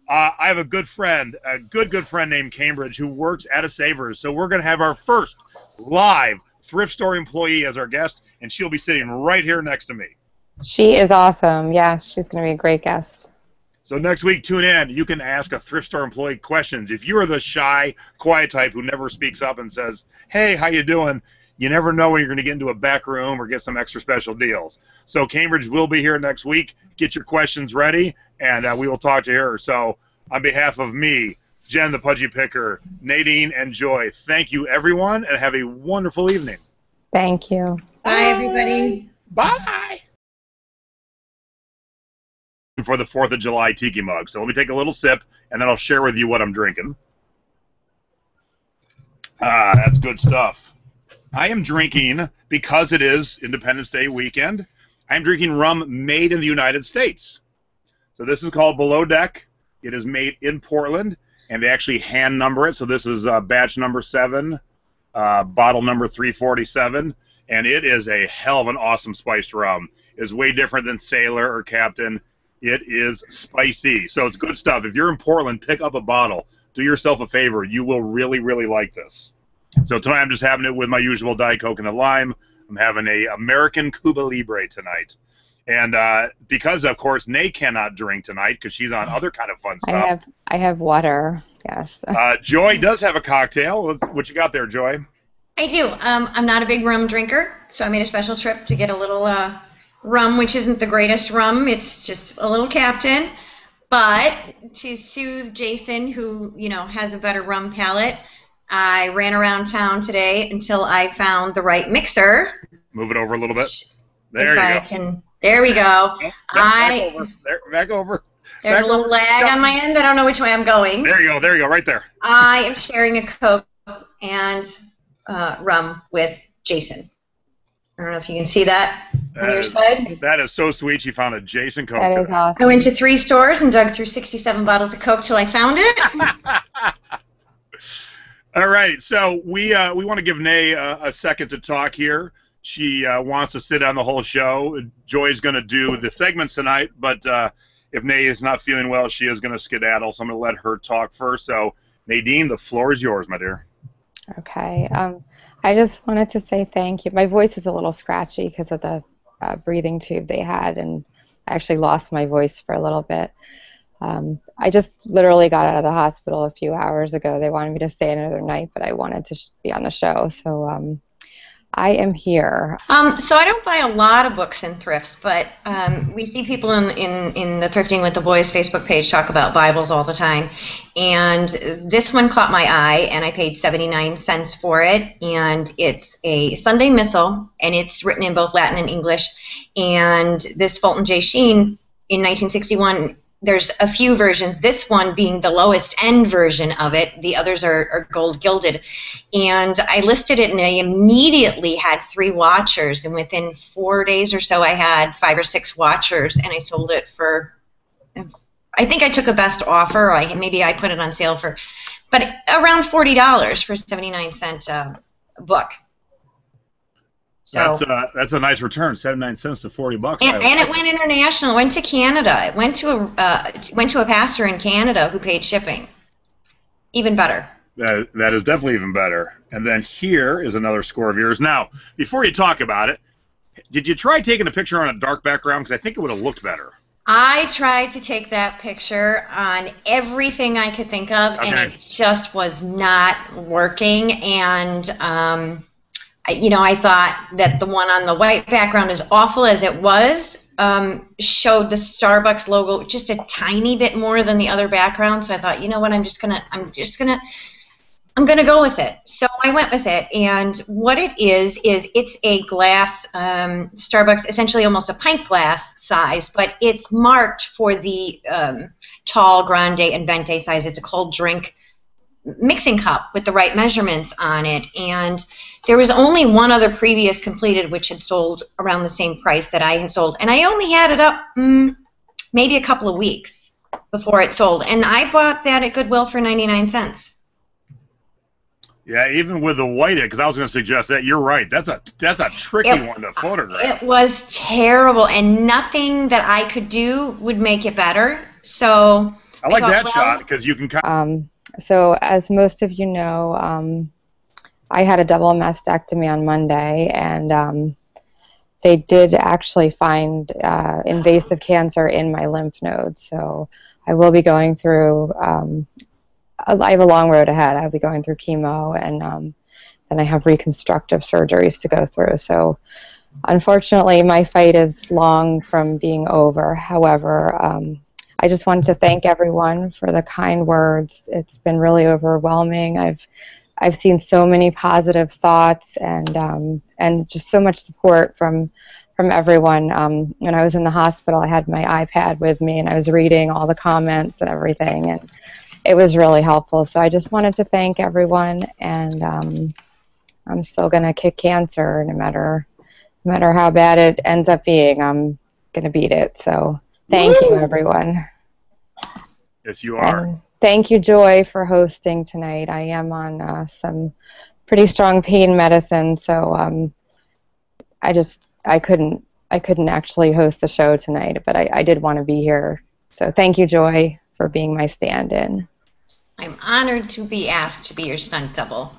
I have a good friend, good friend named Cambridge who works at a Savers. So we're going to have our first live thrift store employee as our guest, and she'll be sitting right here next to me. She is awesome. Yeah, she's going to be a great guest. So next week, tune in. You can ask a thrift store employee questions. If you are the shy, quiet type who never speaks up and says, hey, how you doing? You never know when you're going to get into a back room or get some extra special deals. So Cambridge will be here next week. Get your questions ready, and we will talk to her. So on behalf of me, Jen the Pudgy Picker, Nadine, and Joy, thank you, everyone, and have a wonderful evening. Thank you. Bye, everybody. Bye. For the 4th of July tiki mug. So let me take a little sip, and then I'll share with you what I'm drinking. That's good stuff. I am drinking, because it is Independence Day weekend, I'm drinking rum made in the United States. So this is called Below Deck. It is made in Portland, and they actually hand number it. So this is batch number 7, bottle number 347, and it is a hell of an awesome spiced rum. It's way different than Sailor or Captain. It is spicy, so it's good stuff. If you're in Portland, pick up a bottle. Do yourself a favor. You will really, really like this. So tonight I'm just having it with my usual Diet Coke and a lime. I'm having a American Cuba Libre tonight. And because, of course, Nay cannot drink tonight because she's on other kind of fun stuff. I have water, yes. Joy does have a cocktail. What you got there, Joy? I do. I'm not a big rum drinker, so I made a special trip to get a little rum, which isn't the greatest rum. It's just a little Captain. But to soothe Jason, who, has a better rum palate, I ran around town today until I found the right mixer. Move it over a little bit. There you go. There we go. Back over. There's a little lag on my end. I don't know which way I'm going. There you go, right there. I am sharing a Coke and rum with Jason. I don't know if you can see that on your side. That is so sweet. She found a Jason Coke. That is awesome. I went to 3 stores and dug through 67 bottles of Coke till I found it. All right, so we want to give Nay a second to talk here. She wants to sit on the whole show. Joy's going to do the segments tonight, but if Nay is not feeling well, she is going to skedaddle, so I'm going to let her talk first. So, Nadine, the floor is yours, my dear. Okay. I just wanted to say thank you. My voice is a little scratchy because of the breathing tube they had, and I actually lost my voice for a little bit. I just literally got out of the hospital a few hours ago. They wanted me to stay another night, but I wanted to be on the show. So I am here. So I don't buy a lot of books in thrifts, but we see people in the Thrifting with the Boys Facebook page talk about Bibles all the time. And this one caught my eye, and I paid 79 cents for it. And it's a Sunday Missal, and it's written in both Latin and English. And this Fulton J. Sheen in 1961, there's a few versions, this one being the lowest end version of it. The others are gold gilded. And I listed it, and I immediately had 3 watchers. And within 4 days or so, I had 5 or 6 watchers, and I sold it for, I think I took a best offer. Or maybe I put it on sale for, but around $40 for a 79-cent book. So, that's a nice return, 79 cents to $40. And it went international. It went to Canada. It went to a pastor in Canada who paid shipping. Even better. That is definitely even better. And then here is another score of yours. Now, before you talk about it, did you try taking a picture on a dark background? Because I think it would have looked better. I tried to take that picture on everything I could think of, Okay. and it just was not working. And I thought that the one on the white background, as awful as it was, showed the Starbucks logo just a tiny bit more than the other background. So I thought, you know what, I'm gonna go with it. So I went with it, and what it is it's a glass Starbucks, essentially almost a pint glass size, but it's marked for the tall, grande, and venti size. It's a cold drink mixing cup with the right measurements on it, and there was only one other previous completed which had sold around the same price that I had sold, and I only had it up maybe a couple of weeks before it sold, and I bought that at Goodwill for 99 cents. Yeah, even with the white, because I was going to suggest that. You're right. That's a tricky one to photograph. It was terrible, and nothing that I could do would make it better. So I like that shot because you can. So as most of you know, I had a double mastectomy on Monday, and they did actually find invasive cancer in my lymph nodes. So I will be going through. I have a long road ahead. I'll be going through chemo, and then I have reconstructive surgeries to go through. So unfortunately, my fight is long from being over. However, I just wanted to thank everyone for the kind words. It's been really overwhelming. I've seen so many positive thoughts and just so much support from everyone. When I was in the hospital, I had my iPad with me, and I was reading all the comments and everything, and it was really helpful. So I just wanted to thank everyone, and I'm still going to kick cancer no matter how bad it ends up being. I'm going to beat it. So thank you, everyone. Yes, you are. And thank you, Joy, for hosting tonight. I am on some pretty strong pain medicine, so I couldn't actually host the show tonight, but I did want to be here. So thank you, Joy, for being my stand-in. I'm honored to be asked to be your stunt double.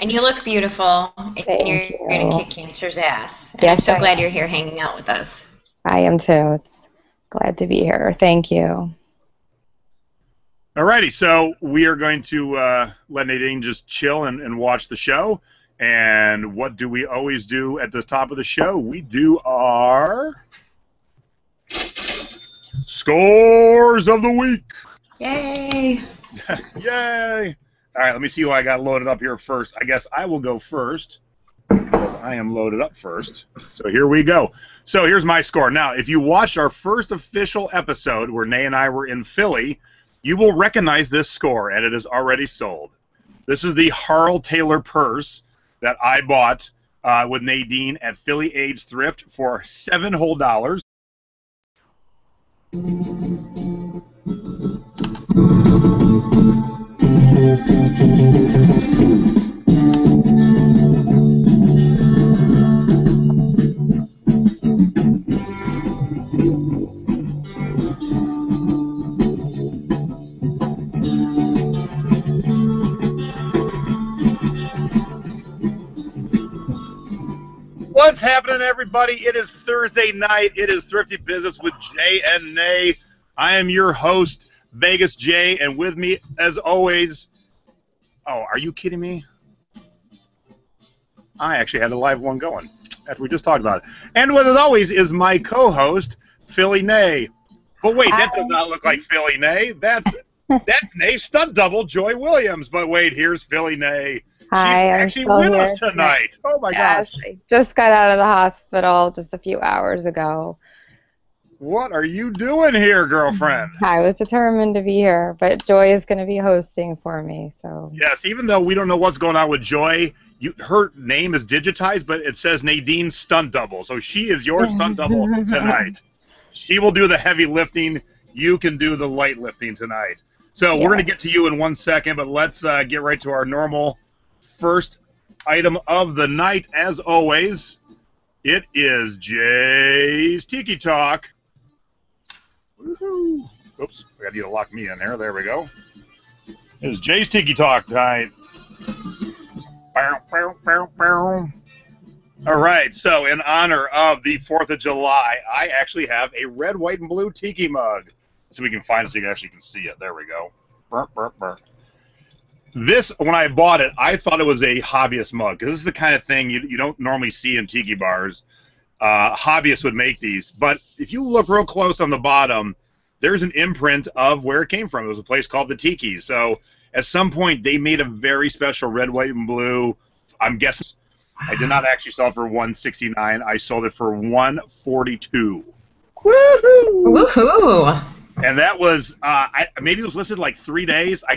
And you look beautiful. And Thank you're going to kick cancer's ass. And Yes, I'm so I glad am. you're here hanging out with us. I am too. It's glad to be here. Thank you. Alrighty, so we are going to let Nadine just chill and watch the show. And what do we always do at the top of the show? We do our scores of the week. Yay! Yay! All right, let me see who I got loaded up here first. I guess I will go first because I am loaded up first. So here we go. So here's my score. Now, if you watched our first official episode where Nay and I were in Philly, you will recognize this score, and it is already sold. This is the Harl Taylor purse that I bought with Nadine at Philly Aids Thrift for $7 whole. What's happening, everybody? It is Thursday night. It is Thrifty Business with Jay and Nay. I am your host, Vegas Jay, and with me, as always... Oh, are you kidding me? I actually had a live one going after we just talked about it. And with, as always, is my co-host, Philly Nay. But wait, that does not look like Philly Nay. That's Nay's stunt double, Joy Williams. But wait, here's Philly Nay. She's actually with us tonight. Oh, my gosh. I just got out of the hospital just a few hours ago. What are you doing here, girlfriend? I was determined to be here, but Joy is going to be hosting for me. So yes, even though we don't know what's going on with Joy, her name is digitized, but it says Nadine's stunt double. So she is your stunt double tonight. She will do the heavy lifting. You can do the light lifting tonight. So we're going to get to you in 1 second, but let's get right to our normal first item of the night. As always, it is Jay's Tiki Talk. Woohoo! Oops, I got you to lock me in there. There we go. It is Jay's Tiki Talk tonight. Bow, bow, bow, bow. All right, so in honor of the 4th of July, I actually have a red, white, and blue tiki mug. So we can find it so you actually can see it. There we go. Burp, burp, burp. This, when I bought it, I thought it was a hobbyist mug, because this is the kind of thing you don't normally see in tiki bars. Hobbyists would make these, but if you look real close on the bottom, there's an imprint of where it came from. It was a place called the Tiki. So at some point, they made a very special red, white, and blue. I'm guessing I did not actually sell it for $169. I sold it for $142. Woohoo! Woohoo! And that was maybe it was listed like 3 days. I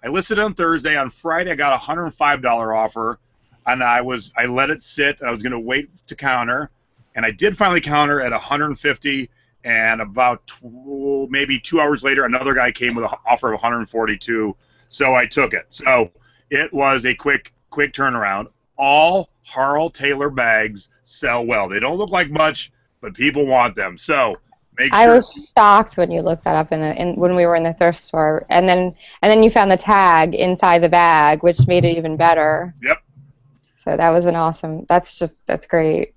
listed it on Thursday. On Friday, I got a $105 offer. And I let it sit, and I was going to wait to counter, and I did finally counter at 150, and about maybe 2 hours later, another guy came with an offer of 142, so I took it. So it was a quick turnaround. All Harl Taylor bags sell well. They don't look like much, but people want them. So make sure. I was shocked when you looked that up when we were in the thrift store, and then you found the tag inside the bag, which made it even better. Yep. So that was that's great.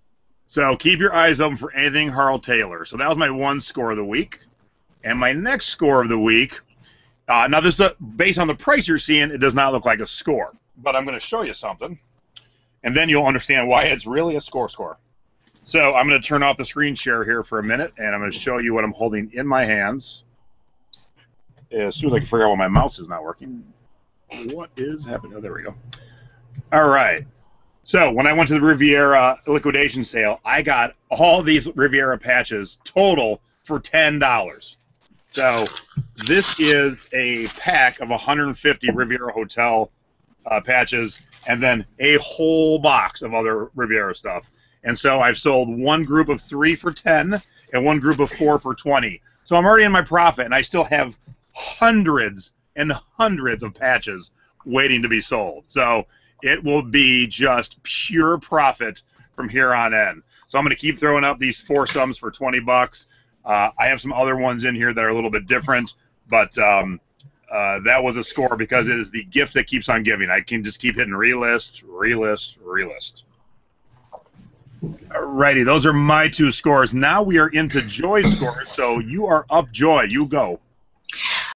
So keep your eyes open for anything Harl Taylor. So that was my one score of the week. And my next score of the week, now this is based on the price you're seeing, it does not look like a score. But I'm going to show you something. And then you'll understand why it's really a score. So I'm going to turn off the screen share here for a minute, and I'm going to show you what I'm holding in my hands. As soon as I can figure out why my mouse is not working. What is happening? Oh, there we go. All right. So when I went to the Riviera liquidation sale, I got all these Riviera patches total for $10. So this is a pack of 150 Riviera Hotel patches, and then a whole box of other Riviera stuff. And so I've sold one group of 3 for 10 and one group of 4 for 20. So I'm already in my profit, and I still have hundreds and hundreds of patches waiting to be sold. So it will be just pure profit from here on in. So I'm going to keep throwing up these foursomes for $20. I have some other ones in here that are a little bit different, but that was a score because it is the gift that keeps on giving. I can just keep hitting relist, relist, relist. Alrighty, those are my 2 scores. Now we are into Joy's scores, so you are up, Joy. You go.